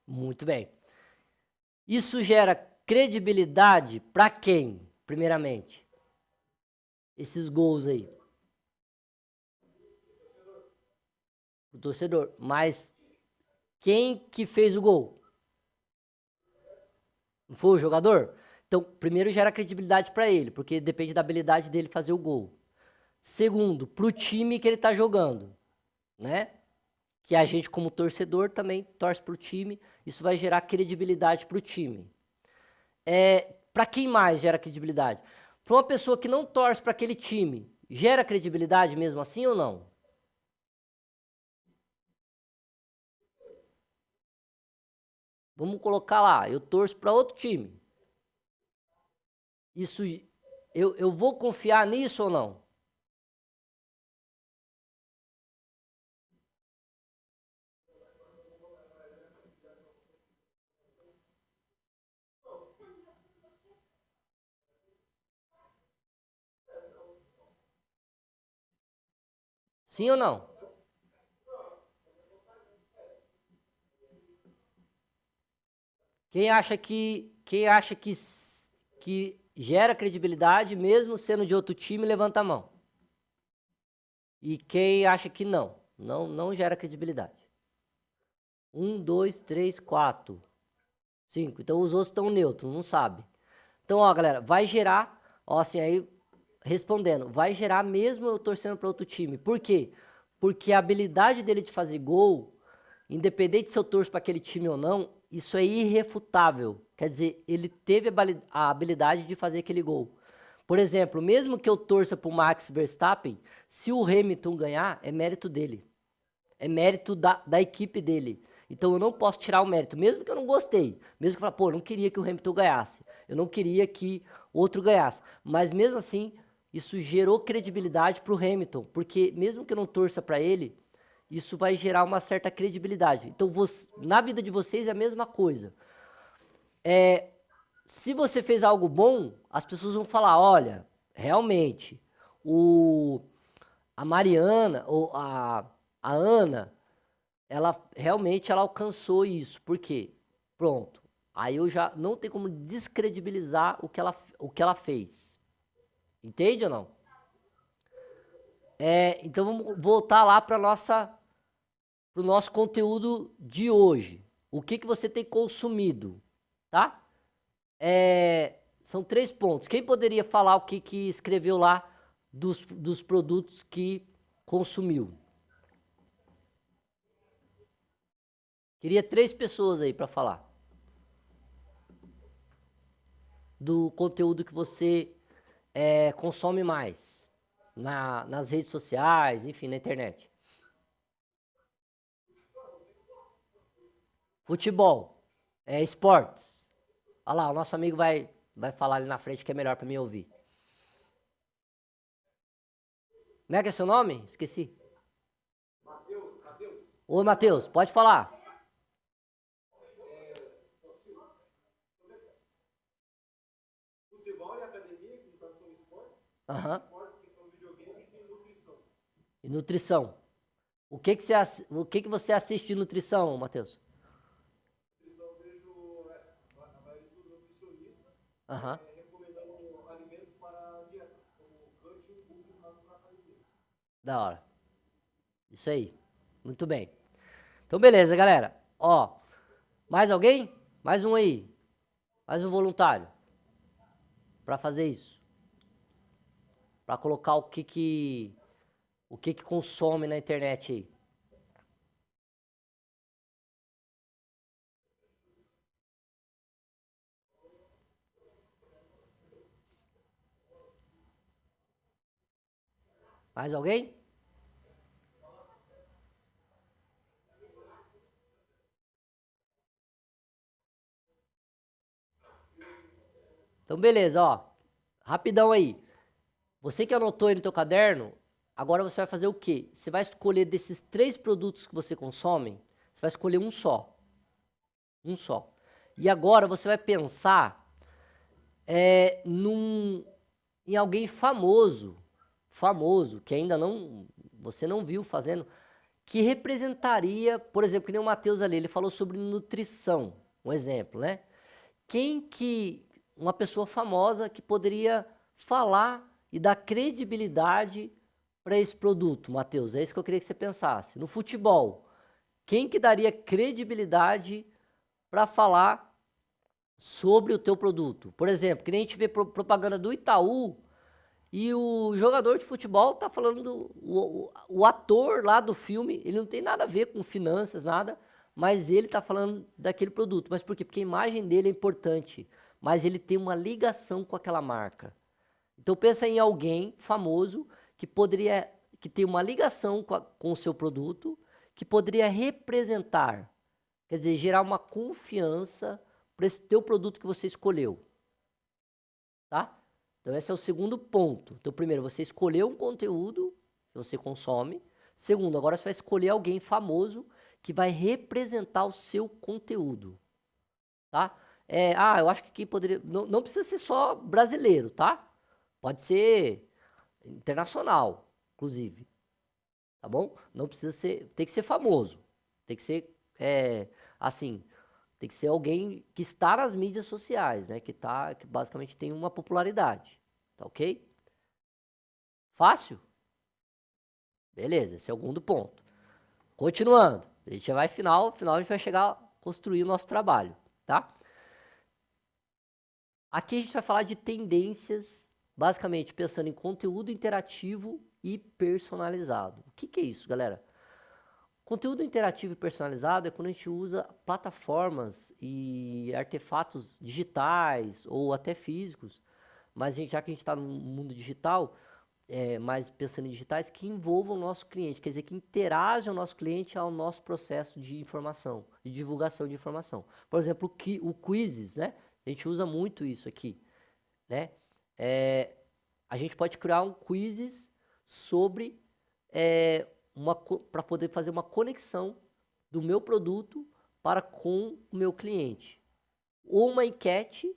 Muito bem. Isso gera credibilidade pra quem, primeiramente? Esses gols aí. O torcedor. Mas quem que fez o gol? Não foi o jogador? Então, primeiro gera credibilidade para ele, porque depende da habilidade dele fazer o gol. Segundo, para o time que ele está jogando, né? Que a gente, como torcedor, também torce para o time. Isso vai gerar credibilidade para o time. Para quem mais gera credibilidade? Para uma pessoa que não torce para aquele time, gera credibilidade mesmo assim ou não? Vamos colocar lá, eu torço para outro time. Isso, eu vou confiar nisso ou não? Sim ou não? Quem acha que gera credibilidade mesmo sendo de outro time, levanta a mão. E quem acha que não gera credibilidade. 1, 2, 3, 4, 5. Então os outros estão neutros, não sabe. Então, ó, galera, vai gerar, ó, assim, aí respondendo, vai gerar mesmo eu torcendo para outro time. Por quê? Porque a habilidade dele de fazer gol, independente se eu torço para aquele time ou não, isso é irrefutável. Quer dizer, ele teve a habilidade de fazer aquele gol. Por exemplo, mesmo que eu torça para o Max Verstappen, se o Hamilton ganhar, é mérito dele. É mérito da equipe dele. Então eu não posso tirar o mérito, mesmo que eu não gostei. Mesmo que eu falar, pô, eu não queria que o Hamilton ganhasse. Eu não queria que outro ganhasse. Mas mesmo assim, isso gerou credibilidade para o Hamilton. Porque mesmo que eu não torça para ele, isso vai gerar uma certa credibilidade. Então, na vida de vocês é a mesma coisa. Se você fez algo bom, as pessoas vão falar, olha, realmente, a Mariana, ou a Ana, ela alcançou isso. Por quê? Pronto. Aí eu já não tenho como descredibilizar o que ela fez. Entende ou não? Então vamos voltar lá para o nosso conteúdo de hoje. O que você tem consumido, tá? São 3 pontos. Quem poderia falar o que escreveu lá dos produtos que consumiu? Queria 3 pessoas aí para falar. Do conteúdo que você consome mais. Nas redes sociais, enfim, na internet. Futebol. Esportes. Olha lá, o nosso amigo vai falar ali na frente que é melhor para mim ouvir. Como é que é seu nome? Esqueci. Matheus. Oi, Matheus, pode falar. Futebol e academia, que são esportes. Aham. Esportes que são videogame e nutrição. E nutrição. O que você assiste de nutrição, Matheus? Nutrição eu vejo a maioria dos nutricionistas recomendando alimentos para dieta, como coaching e para academia. Da hora. Isso aí. Muito bem. Então, beleza, galera. Ó, mais alguém? Mais um aí. Mais um voluntário. Para fazer isso. Para colocar o que consome na internet aí. Mais alguém? Então, beleza, ó. Rapidão aí. Você que anotou aí no teu caderno, agora você vai fazer o quê? Você vai escolher desses 3 produtos que você consome, você vai escolher um só. Um só. E agora você vai pensar em alguém famoso, que ainda você não viu fazendo, que representaria, por exemplo, que nem o Matheus ali, ele falou sobre nutrição, um exemplo, né? Uma pessoa famosa que poderia falar e dar credibilidade para esse produto, Matheus? É isso que eu queria que você pensasse. No futebol, quem que daria credibilidade para falar sobre o teu produto? Por exemplo, que nem a gente vê propaganda do Itaú e o jogador de futebol tá falando o ator lá do filme, ele não tem nada a ver com finanças, nada, mas ele tá falando daquele produto. Mas por quê? Porque a imagem dele é importante, mas ele tem uma ligação com aquela marca. Então pensa em alguém famoso que tem uma ligação com o seu produto, que poderia representar, quer dizer, gerar uma confiança para esse teu produto que você escolheu, tá? Então esse é o segundo ponto. Então primeiro, você escolheu um conteúdo que você consome. Segundo, agora você vai escolher alguém famoso que vai representar o seu conteúdo, tá? Eu acho que quem poderia, não precisa ser só brasileiro, tá? Pode ser internacional, inclusive, tá bom? Não precisa ser, tem que ser famoso, tem que ser, assim, tem que ser alguém que está nas mídias sociais, né? Que basicamente tem uma popularidade, tá ok? Fácil? Beleza, esse é o segundo ponto. Continuando, a gente já vai final a gente vai chegar a construir o nosso trabalho, tá? Aqui a gente vai falar de tendências, basicamente pensando em conteúdo interativo e personalizado. O que é isso, galera? Conteúdo interativo e personalizado é quando a gente usa plataformas e artefatos digitais ou até físicos, mas já que a gente está no mundo digital, mais pensando em digitais, que envolvam o nosso cliente, quer dizer, que interajam o nosso cliente ao nosso processo de informação, de divulgação de informação. Por exemplo, o quizzes, né? A gente usa muito isso aqui, né? A gente pode criar um quizzes sobre para poder fazer uma conexão do meu produto para com o meu cliente. Ou uma enquete,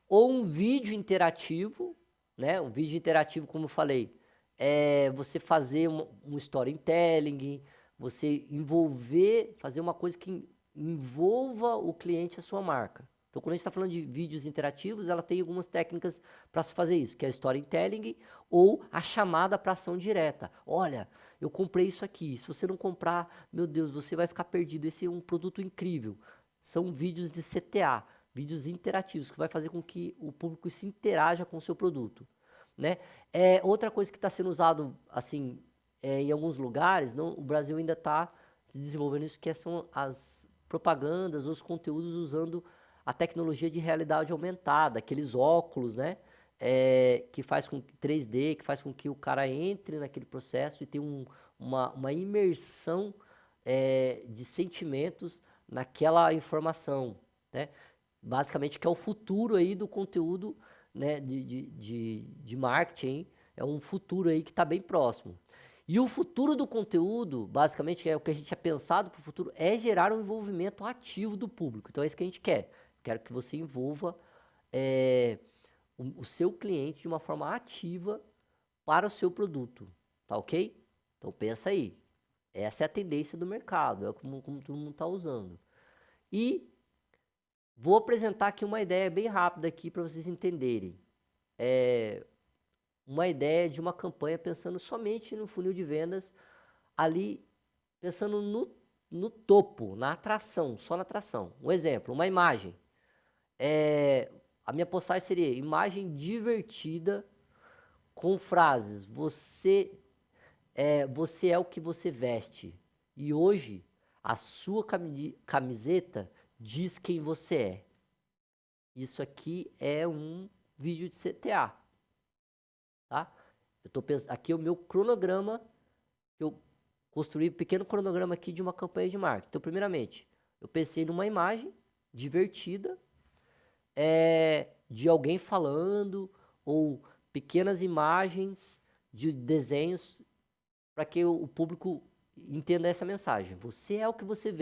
ou um vídeo interativo, né? Um vídeo interativo, como eu falei, você fazer um storytelling, você fazer uma coisa que envolva o cliente e a sua marca. Então, quando a gente está falando de vídeos interativos, ela tem algumas técnicas para se fazer isso, que é storytelling ou a chamada para ação direta. Olha, eu comprei isso aqui, se você não comprar, meu Deus, você vai ficar perdido. Esse é um produto incrível. São vídeos de CTA, vídeos interativos, que vai fazer com que o público se interaja com o seu produto, né? Outra coisa que está sendo usado, assim, em alguns lugares, o Brasil ainda está se desenvolvendo isso, que são as propagandas, os conteúdos usando a tecnologia de realidade aumentada, aqueles óculos, né? Que faz com 3D, que faz com que o cara entre naquele processo e tenha uma imersão de sentimentos naquela informação, né? Basicamente, que é o futuro aí do conteúdo, né, de marketing, é um futuro aí que está bem próximo. E o futuro do conteúdo, basicamente, é o que a gente tinha pensado para o futuro, é gerar um envolvimento ativo do público. Então é isso que a gente quer. Quero que você envolva o seu cliente de uma forma ativa para o seu produto, tá ok? Então pensa aí. Essa é a tendência do mercado, é como todo mundo está usando. E vou apresentar aqui uma ideia bem rápida aqui para vocês entenderem. Uma ideia de uma campanha pensando somente no funil de vendas, ali pensando no topo, na atração, só na atração. Um exemplo, uma imagem. A minha postagem seria imagem divertida com frases. Você é o que você veste. E hoje a sua camiseta diz quem você é. Isso aqui é um vídeo de CTA, tá? Eu tô pensando, aqui é o meu cronograma, eu construí um pequeno cronograma aqui de uma campanha de marketing. Então, primeiramente, eu pensei numa imagem divertida, de alguém falando, ou pequenas imagens de desenhos para que o público entenda essa mensagem. Você é o que você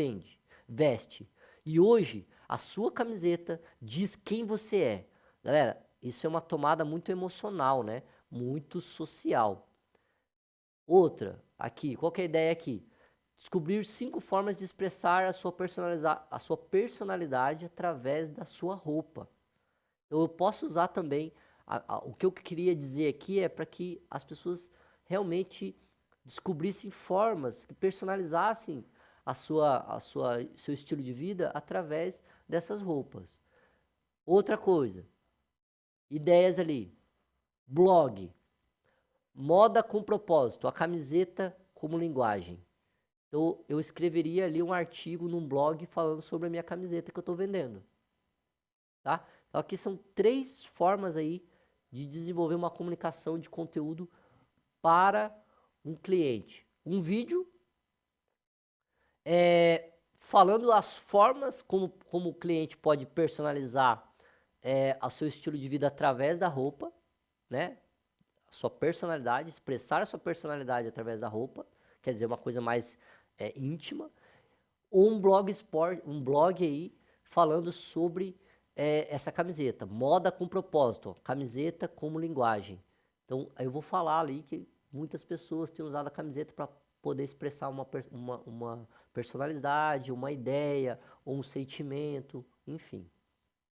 veste. E hoje, a sua camiseta diz quem você é. Galera, isso é uma tomada muito emocional, né? Muito social. Outra, aqui, qual que é a ideia aqui? Descobrir 5 formas de expressar a sua personalidade através da sua roupa. Então, eu posso usar também, o que eu queria dizer aqui é para que as pessoas realmente descobrissem formas que personalizassem seu estilo de vida através dessas roupas. Outra coisa, ideias ali, blog, moda com propósito, a camiseta como linguagem. Então, eu escreveria ali um artigo num blog falando sobre a minha camiseta que eu estou vendendo. Tá? Então, aqui são 3 formas aí de desenvolver uma comunicação de conteúdo para um cliente. Um vídeo falando as formas como o cliente pode personalizar o seu estilo de vida através da roupa, né? A sua personalidade, expressar a sua personalidade através da roupa, quer dizer, uma coisa mais íntima, ou um blog aí falando sobre essa camiseta, moda com propósito, ó, camiseta como linguagem. Então, eu vou falar ali que muitas pessoas têm usado a camiseta para poder expressar uma personalidade, uma ideia, ou um sentimento, enfim,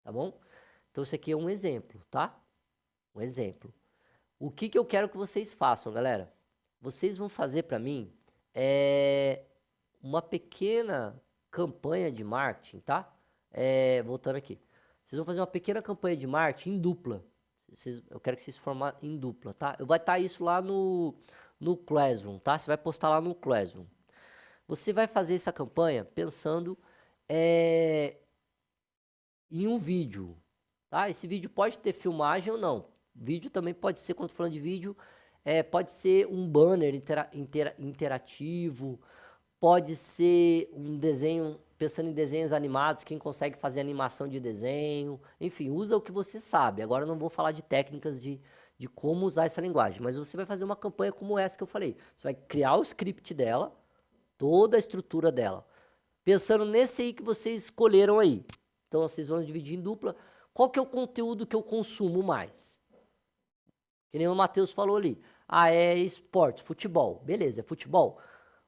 tá bom? Então, isso aqui é um exemplo, tá? Um exemplo. O que eu quero que vocês façam, galera? Vocês vão fazer para mim uma pequena campanha de marketing, tá? Voltando aqui. Vocês vão fazer uma pequena campanha de marketing em dupla. Eu quero que vocês formem em dupla, tá? Vai estar isso lá no Classroom, tá? Você vai postar lá no Classroom. Você vai fazer essa campanha pensando em um vídeo, tá? Esse vídeo pode ter filmagem ou não. Vídeo também pode ser, quando falando de vídeo, pode ser um banner interativo, pode ser um desenho, pensando em desenhos animados, quem consegue fazer animação de desenho, enfim, usa o que você sabe. Agora eu não vou falar de técnicas de como usar essa linguagem, mas você vai fazer uma campanha como essa que eu falei. Você vai criar o script dela, toda a estrutura dela, pensando nesse aí que vocês escolheram aí. Então vocês vão dividir em dupla. Qual que é o conteúdo que eu consumo mais? Que nem o Matheus falou ali. É esporte, futebol. Beleza, é futebol.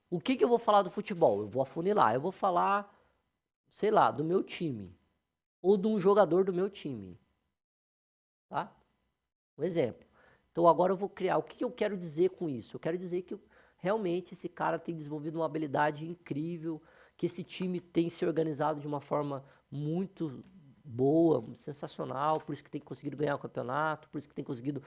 O que eu vou falar do futebol? Eu vou afunilar. Eu vou falar, sei lá, do meu time. Ou de um jogador do meu time. Tá? Um exemplo. Então agora eu vou criar. O que eu quero dizer com isso? Eu quero dizer que realmente esse cara tem desenvolvido uma habilidade incrível, que esse time tem se organizado de uma forma muito boa, sensacional, por isso que tem conseguido ganhar o campeonato, por isso que tem conseguido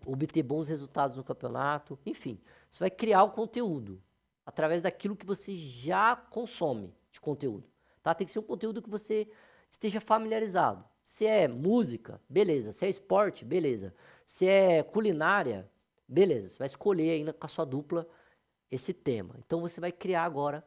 obter bons resultados no campeonato, enfim. Você vai criar o conteúdo através daquilo que você já consome de conteúdo, tá? Tem que ser um conteúdo que você esteja familiarizado. Se é música, beleza. Se é esporte, beleza. Se é culinária, beleza. Você vai escolher ainda com a sua dupla esse tema. Então você vai criar agora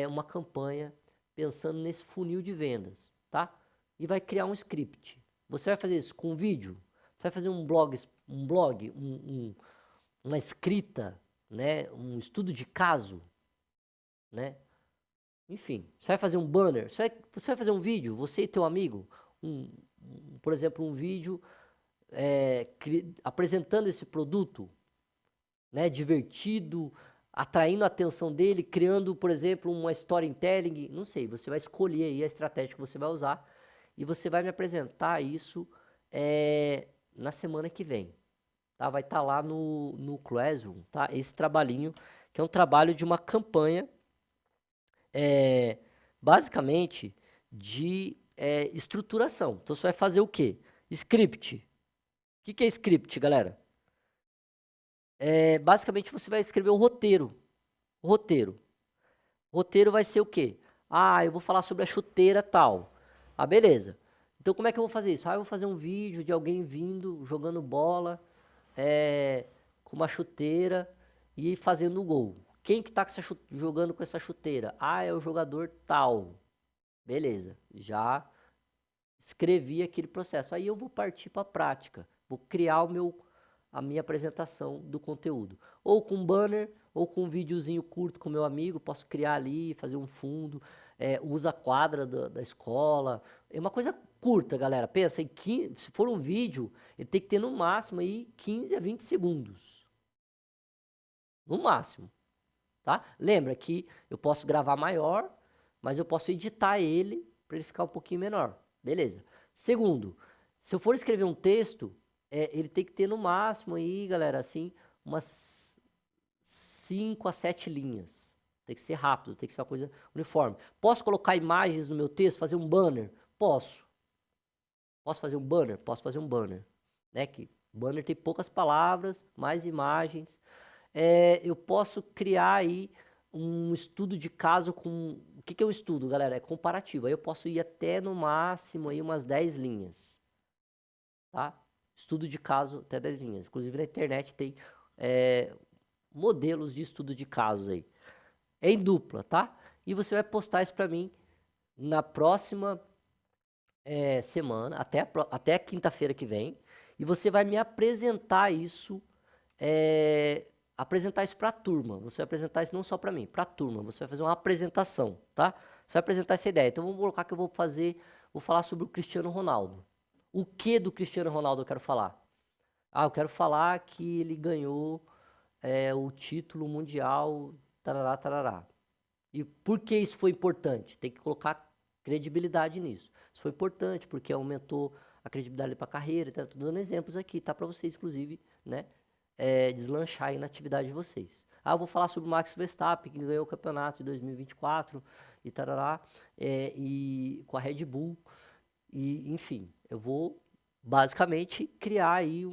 uma campanha pensando nesse funil de vendas, tá? E vai criar um script. Você vai fazer isso com vídeo? Você vai fazer um blog, uma escrita, né? Um estudo de caso, né? Enfim, você vai fazer um banner, você vai fazer um vídeo, você e teu amigo, por exemplo, um vídeo apresentando esse produto, né? Divertido, atraindo a atenção dele, criando, por exemplo, uma storytelling, não sei, você vai escolher aí a estratégia que você vai usar e você vai me apresentar isso na semana que vem, tá? Vai estar lá no Classroom, tá? Esse trabalhinho, que é um trabalho de uma campanha, basicamente, de estruturação. Então, você vai fazer o quê? Script. O que é script, galera? Basicamente, você vai escrever um roteiro. Roteiro. Roteiro vai ser o quê? Eu vou falar sobre a chuteira tal. Beleza. Então, como é que eu vou fazer isso? Eu vou fazer um vídeo de alguém vindo, jogando bola, com uma chuteira e fazendo o gol. Quem que tá jogando com essa chuteira? É o jogador tal. Beleza. Já escrevi aquele processo. Aí eu vou partir para a prática. Vou criar a minha apresentação do conteúdo. Ou com banner, ou com um videozinho curto com meu amigo, posso criar ali, fazer um fundo, usa a quadra da escola. É uma coisa curta, galera. Pensa, se for um vídeo, ele tem que ter no máximo aí 15 a 20 segundos. No máximo. Tá? Lembra que eu posso gravar maior, mas eu posso editar ele para ele ficar um pouquinho menor. Beleza. Segundo, se eu for escrever um texto, ele tem que ter no máximo aí, galera, assim, umas 5 a 7 linhas. Tem que ser rápido, tem que ser uma coisa uniforme. Posso colocar imagens no meu texto, fazer um banner? Posso. Posso fazer um banner? Posso fazer um banner. Né? Que banner tem poucas palavras, mais imagens. Eu posso criar aí um estudo de caso com... O que é um estudo, galera? É comparativo. Aí eu posso ir até, no máximo, aí umas 10 linhas. Tá? Estudo de caso até 10 linhas. Inclusive na internet tem modelos de estudo de casos aí. É em dupla, tá? E você vai postar isso para mim na próxima semana, até quinta-feira que vem. E você vai me apresentar isso, para a turma. Você vai apresentar isso não só para mim, para a turma. Você vai fazer uma apresentação, tá? Você vai apresentar essa ideia. Então vamos colocar que eu vou falar sobre o Cristiano Ronaldo. O que do Cristiano Ronaldo eu quero falar? Eu quero falar que ele ganhou o título mundial, tarará, tarará. E por que isso foi importante? Tem que colocar credibilidade nisso. Isso foi importante porque aumentou a credibilidade para a carreira. Estou dando exemplos aqui, tá? Para vocês, inclusive, né? Deslanchar aí na atividade de vocês. Eu vou falar sobre o Max Verstappen, que ganhou o campeonato de 2024 e tarará, e com a Red Bull. E, enfim, eu vou basicamente criar aí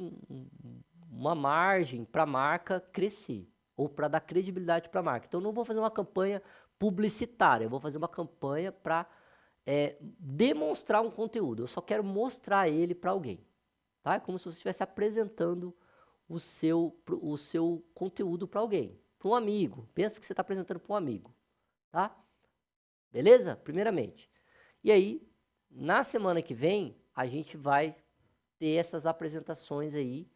uma margem para a marca crescer, ou para dar credibilidade para a marca. Então, não vou fazer uma campanha publicitária, eu vou fazer uma campanha para demonstrar um conteúdo. Eu só quero mostrar ele para alguém. Tá? É como se você estivesse apresentando o seu conteúdo para alguém, para um amigo. Pensa que você está apresentando para um amigo. Tá? Beleza? Primeiramente. E aí, na semana que vem, a gente vai ter essas apresentações aí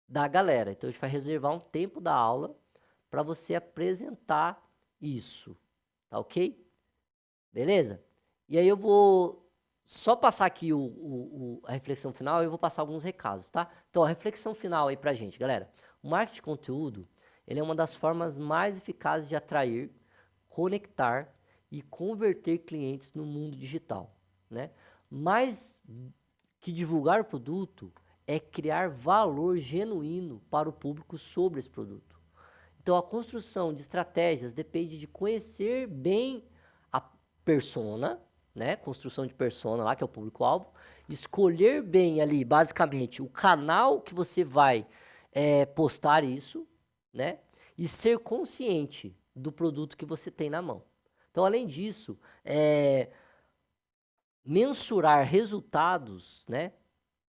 da galera. Então, a gente vai reservar um tempo da aula para você apresentar isso. Tá ok? Beleza? E aí eu vou só passar aqui a reflexão final e eu vou passar alguns recados, tá? Então, a reflexão final aí pra gente, galera. O marketing de conteúdo, ele é uma das formas mais eficazes de atrair, conectar e converter clientes no mundo digital, né? Mais que divulgar o produto é criar valor genuíno para o público sobre esse produto. Então, a construção de estratégias depende de conhecer bem a persona, né? Construção de persona lá, que é o público-alvo. Escolher bem ali, basicamente, o canal que você vai postar isso, né? E ser consciente do produto que você tem na mão. Então, além disso, mensurar resultados, né?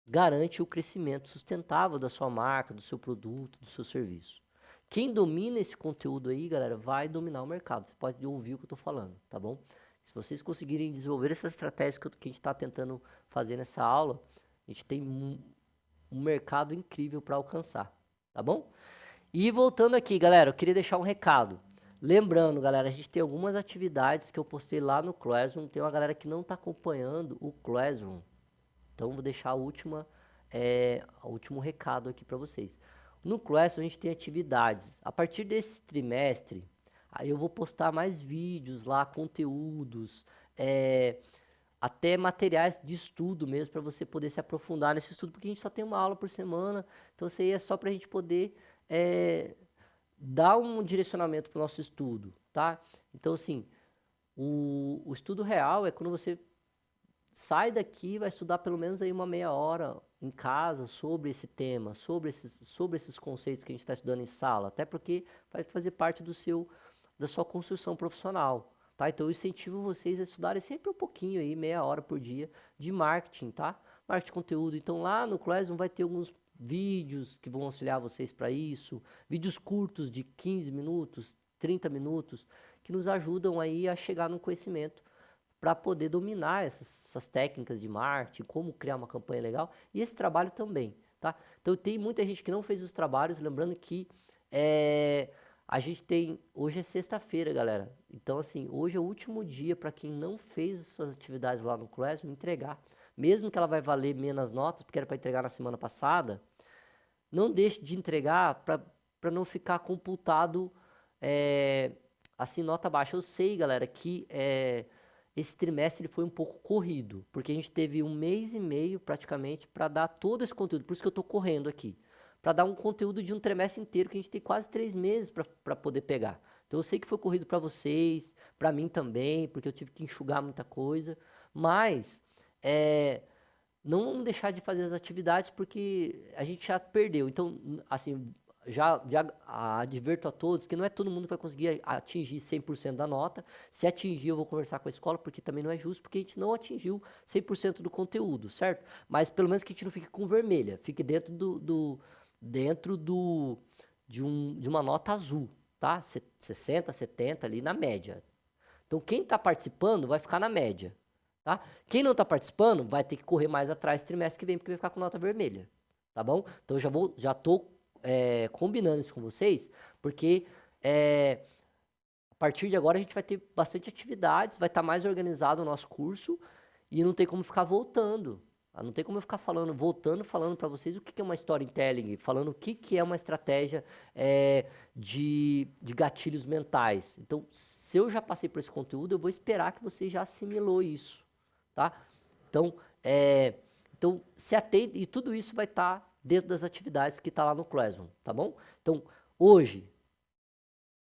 Garante o crescimento sustentável da sua marca, do seu produto, do seu serviço. Quem domina esse conteúdo aí, galera, vai dominar o mercado. Você pode ouvir o que eu estou falando, tá bom? Se vocês conseguirem desenvolver essas estratégias que a gente está tentando fazer nessa aula, a gente tem um mercado incrível para alcançar, tá bom? E voltando aqui, galera, eu queria deixar um recado. Lembrando, galera, a gente tem algumas atividades que eu postei lá no Classroom. Tem uma galera que não está acompanhando o Classroom. Então, vou deixar o último recado aqui para vocês. No Classroom, a gente tem atividades. A partir desse trimestre, aí eu vou postar mais vídeos lá, conteúdos, até materiais de estudo mesmo, para você poder se aprofundar nesse estudo, porque a gente só tem uma aula por semana. Então, isso aí é só para a gente poder dar um direcionamento para o nosso estudo, tá? Então, assim, o estudo real é quando você sai daqui e vai estudar pelo menos aí uma meia hora em casa sobre esse tema, sobre esses conceitos que a gente está estudando em sala, até porque vai fazer parte da sua construção profissional, tá? Então eu incentivo vocês a estudarem sempre um pouquinho aí, meia hora por dia, de marketing, tá? Marketing de conteúdo. Então lá no Classroom vai ter alguns vídeos que vão auxiliar vocês para isso, vídeos curtos de 15 minutos, 30 minutos, que nos ajudam aí a chegar no conhecimento para poder dominar essas técnicas de marketing, como criar uma campanha legal, e esse trabalho também, tá? Então tem muita gente que não fez os trabalhos, lembrando que a gente tem, hoje é sexta-feira, galera, então assim, hoje é o último dia para quem não fez as suas atividades lá no Classroom entregar, mesmo que ela vai valer menos notas, porque era para entregar na semana passada, não deixe de entregar para não ficar computado assim, nota baixa. Eu sei, galera, que esse trimestre ele foi um pouco corrido, porque a gente teve 1 mês e meio praticamente para dar todo esse conteúdo, por isso que eu estou correndo aqui. para dar um conteúdo de um trimestre inteiro, que a gente tem quase 3 meses para poder pegar. Então eu sei que foi corrido para vocês, para mim também, porque eu tive que enxugar muita coisa, mas não vamos deixar de fazer as atividades porque a gente já perdeu. Então, assim, já adverto a todos que não é todo mundo que vai conseguir atingir 100% da nota. Se atingir, eu vou conversar com a escola, porque também não é justo, porque a gente não atingiu 100% do conteúdo, certo? Mas pelo menos que a gente não fique com vermelha, fique dentro de uma nota azul, tá? 60, 70 ali na média. Então, quem está participando vai ficar na média, tá? Quem não está participando vai ter que correr mais atrás trimestre que vem, porque vai ficar com nota vermelha, tá bom? Então, eu já estou combinando isso com vocês, porque a partir de agora a gente vai ter bastante atividades, vai estar mais organizado o nosso curso e não tem como ficar voltando. Não tem como eu ficar voltando falando para vocês o que é uma storytelling, falando o que é uma estratégia de gatilhos mentais. Então, se eu já passei por esse conteúdo, eu vou esperar que você já assimilou isso, tá? Então, se atente, e tudo isso vai estar dentro das atividades que está lá no Classroom, tá bom? Então, hoje,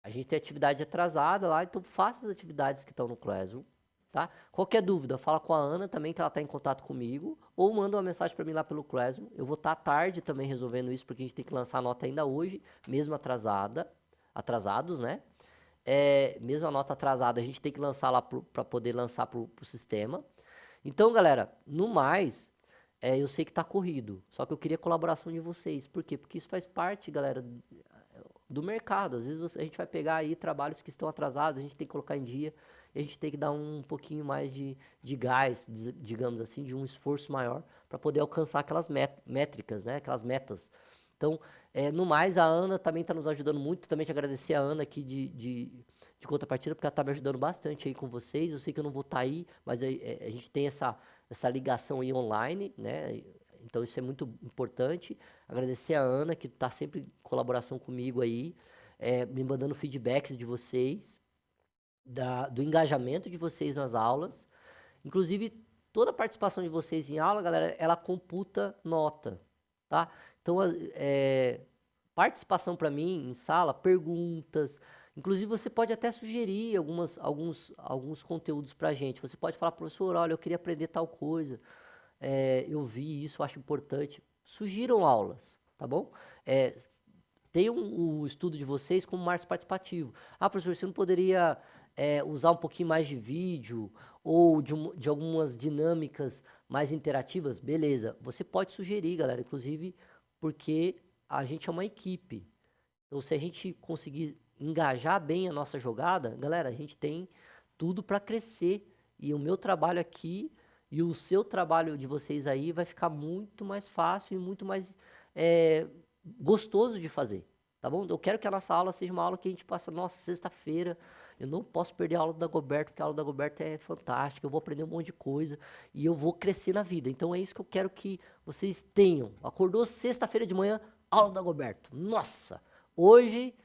a gente tem atividade atrasada lá, então faça as atividades que estão no Classroom, tá? Qualquer dúvida, fala com a Ana também, que ela está em contato comigo, ou manda uma mensagem para mim lá pelo Classroom. Eu vou estar à tarde também resolvendo isso, porque a gente tem que lançar a nota ainda hoje, mesmo atrasados, né? Mesmo a nota atrasada, a gente tem que lançar lá para poder lançar para o sistema. Então, galera, no mais, eu sei que está corrido, só que eu queria a colaboração de vocês. Por quê? Porque isso faz parte, galera, do mercado. Às vezes a gente vai pegar aí trabalhos que estão atrasados, a gente tem que colocar em dia, e a gente tem que dar um pouquinho mais de gás, digamos assim, de um esforço maior para poder alcançar aquelas métricas, né? Aquelas metas. Então, no mais, a Ana também está nos ajudando muito. Também te agradecer a Ana aqui de contrapartida, porque ela está me ajudando bastante aí com vocês. Eu sei que eu não vou estar aí, mas a gente tem essa ligação aí online, né? Então isso é muito importante. Agradecer a Ana, que está sempre em colaboração comigo aí, me mandando feedbacks de vocês, do engajamento de vocês nas aulas. Inclusive, toda a participação de vocês em aula, galera, ela computa nota, tá? Então, participação para mim em sala, perguntas. Inclusive, você pode até sugerir alguns conteúdos para a gente. Você pode falar, professor, olha, eu queria aprender tal coisa. Eu vi isso, acho importante. Sugiram aulas, tá bom? Tenham o estudo de vocês como marco participativo. Professor, você não poderia usar um pouquinho mais de vídeo ou de algumas dinâmicas mais interativas? Beleza, você pode sugerir, galera, inclusive porque a gente é uma equipe. Então, se a gente conseguir engajar bem a nossa jogada, galera, a gente tem tudo para crescer. E o meu trabalho aqui e o seu trabalho de vocês aí vai ficar muito mais fácil e muito mais gostoso de fazer, tá bom? Eu quero que a nossa aula seja uma aula que a gente passa, nossa, sexta-feira, eu não posso perder a aula da Dagoberto, porque a aula da Dagoberto é fantástica, eu vou aprender um monte de coisa e eu vou crescer na vida. Então é isso que eu quero que vocês tenham. Acordou sexta-feira de manhã, aula da Dagoberto. Nossa, hoje,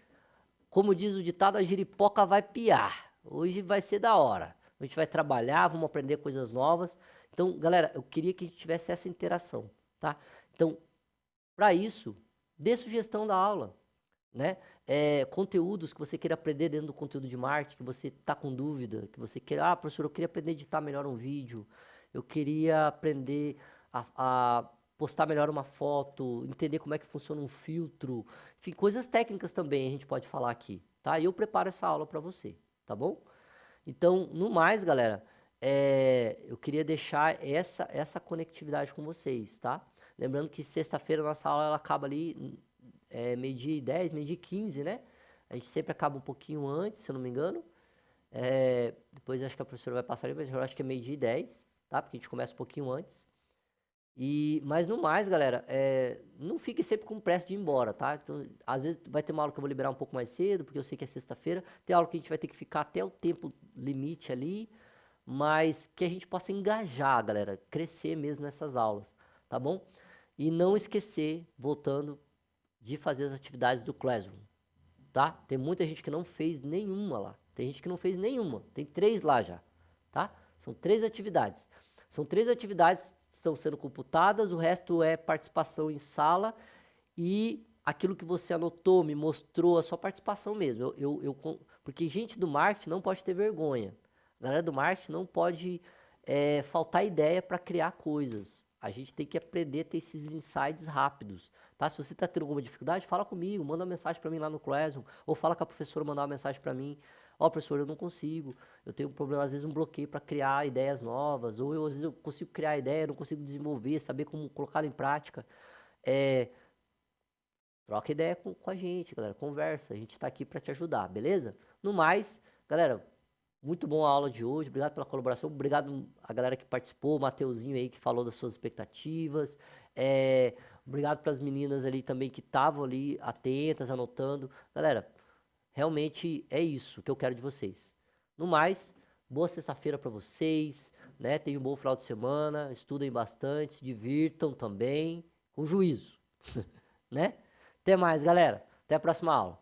como diz o ditado, a giripoca vai piar. Hoje vai ser da hora. A gente vai trabalhar, vamos aprender coisas novas. Então, galera, eu queria que a gente tivesse essa interação, tá? Então, para isso, dê sugestão da aula, né? Conteúdos que você queira aprender dentro do conteúdo de marketing, que você está com dúvida, que você queira, professor, eu queria aprender a editar melhor um vídeo, eu queria aprender a postar melhor uma foto, entender como é que funciona um filtro, enfim, coisas técnicas também a gente pode falar aqui, tá? E eu preparo essa aula para você, tá bom? Então, no mais, galera, eu queria deixar essa conectividade com vocês, tá? Lembrando que sexta-feira a nossa aula ela acaba ali meio-dia e 10, meio-dia e 15, né? A gente sempre acaba um pouquinho antes, se eu não me engano. Depois acho que a professora vai passar ali, mas eu acho que é meio-dia e 10, tá? Porque a gente começa um pouquinho antes. Mas no mais, galera, não fique sempre com pressa de ir embora, tá? Então, às vezes vai ter uma aula que eu vou liberar um pouco mais cedo, porque eu sei que é sexta-feira. Tem aula que a gente vai ter que ficar até o tempo limite ali, mas que a gente possa engajar, galera, crescer mesmo nessas aulas, tá bom? E não esquecer, voltando, de fazer as atividades do Classroom, tá? Tem muita gente que não fez nenhuma lá. Tem gente que não fez nenhuma. Tem 3 lá já, tá? São 3 atividades. São 3 atividades que estão sendo computadas, o resto é participação em sala e aquilo que você anotou, me mostrou, a sua participação mesmo. Porque gente do marketing não pode ter vergonha. A galera do marketing não pode faltar ideia para criar coisas. A gente tem que aprender a ter esses insights rápidos, tá? Se você está tendo alguma dificuldade, fala comigo, manda uma mensagem para mim lá no Classroom, ou fala com a professora mandar uma mensagem para mim. Ó, professor, eu não consigo, eu tenho um problema, às vezes um bloqueio para criar ideias novas, ou às vezes eu consigo criar ideia, não consigo desenvolver, saber como colocá-la em prática. Troca ideia com a gente, galera, conversa, a gente está aqui para te ajudar, beleza? No mais, galera, muito bom a aula de hoje, obrigado pela colaboração, obrigado a galera que participou, o Mateuzinho aí que falou das suas expectativas, obrigado para as meninas ali também que estavam ali atentas, anotando. Galera, realmente é isso que eu quero de vocês. No mais, boa sexta-feira para vocês, né? Tenham um bom final de semana, estudem bastante, se divirtam também, com juízo, né? Até mais, galera. Até a próxima aula.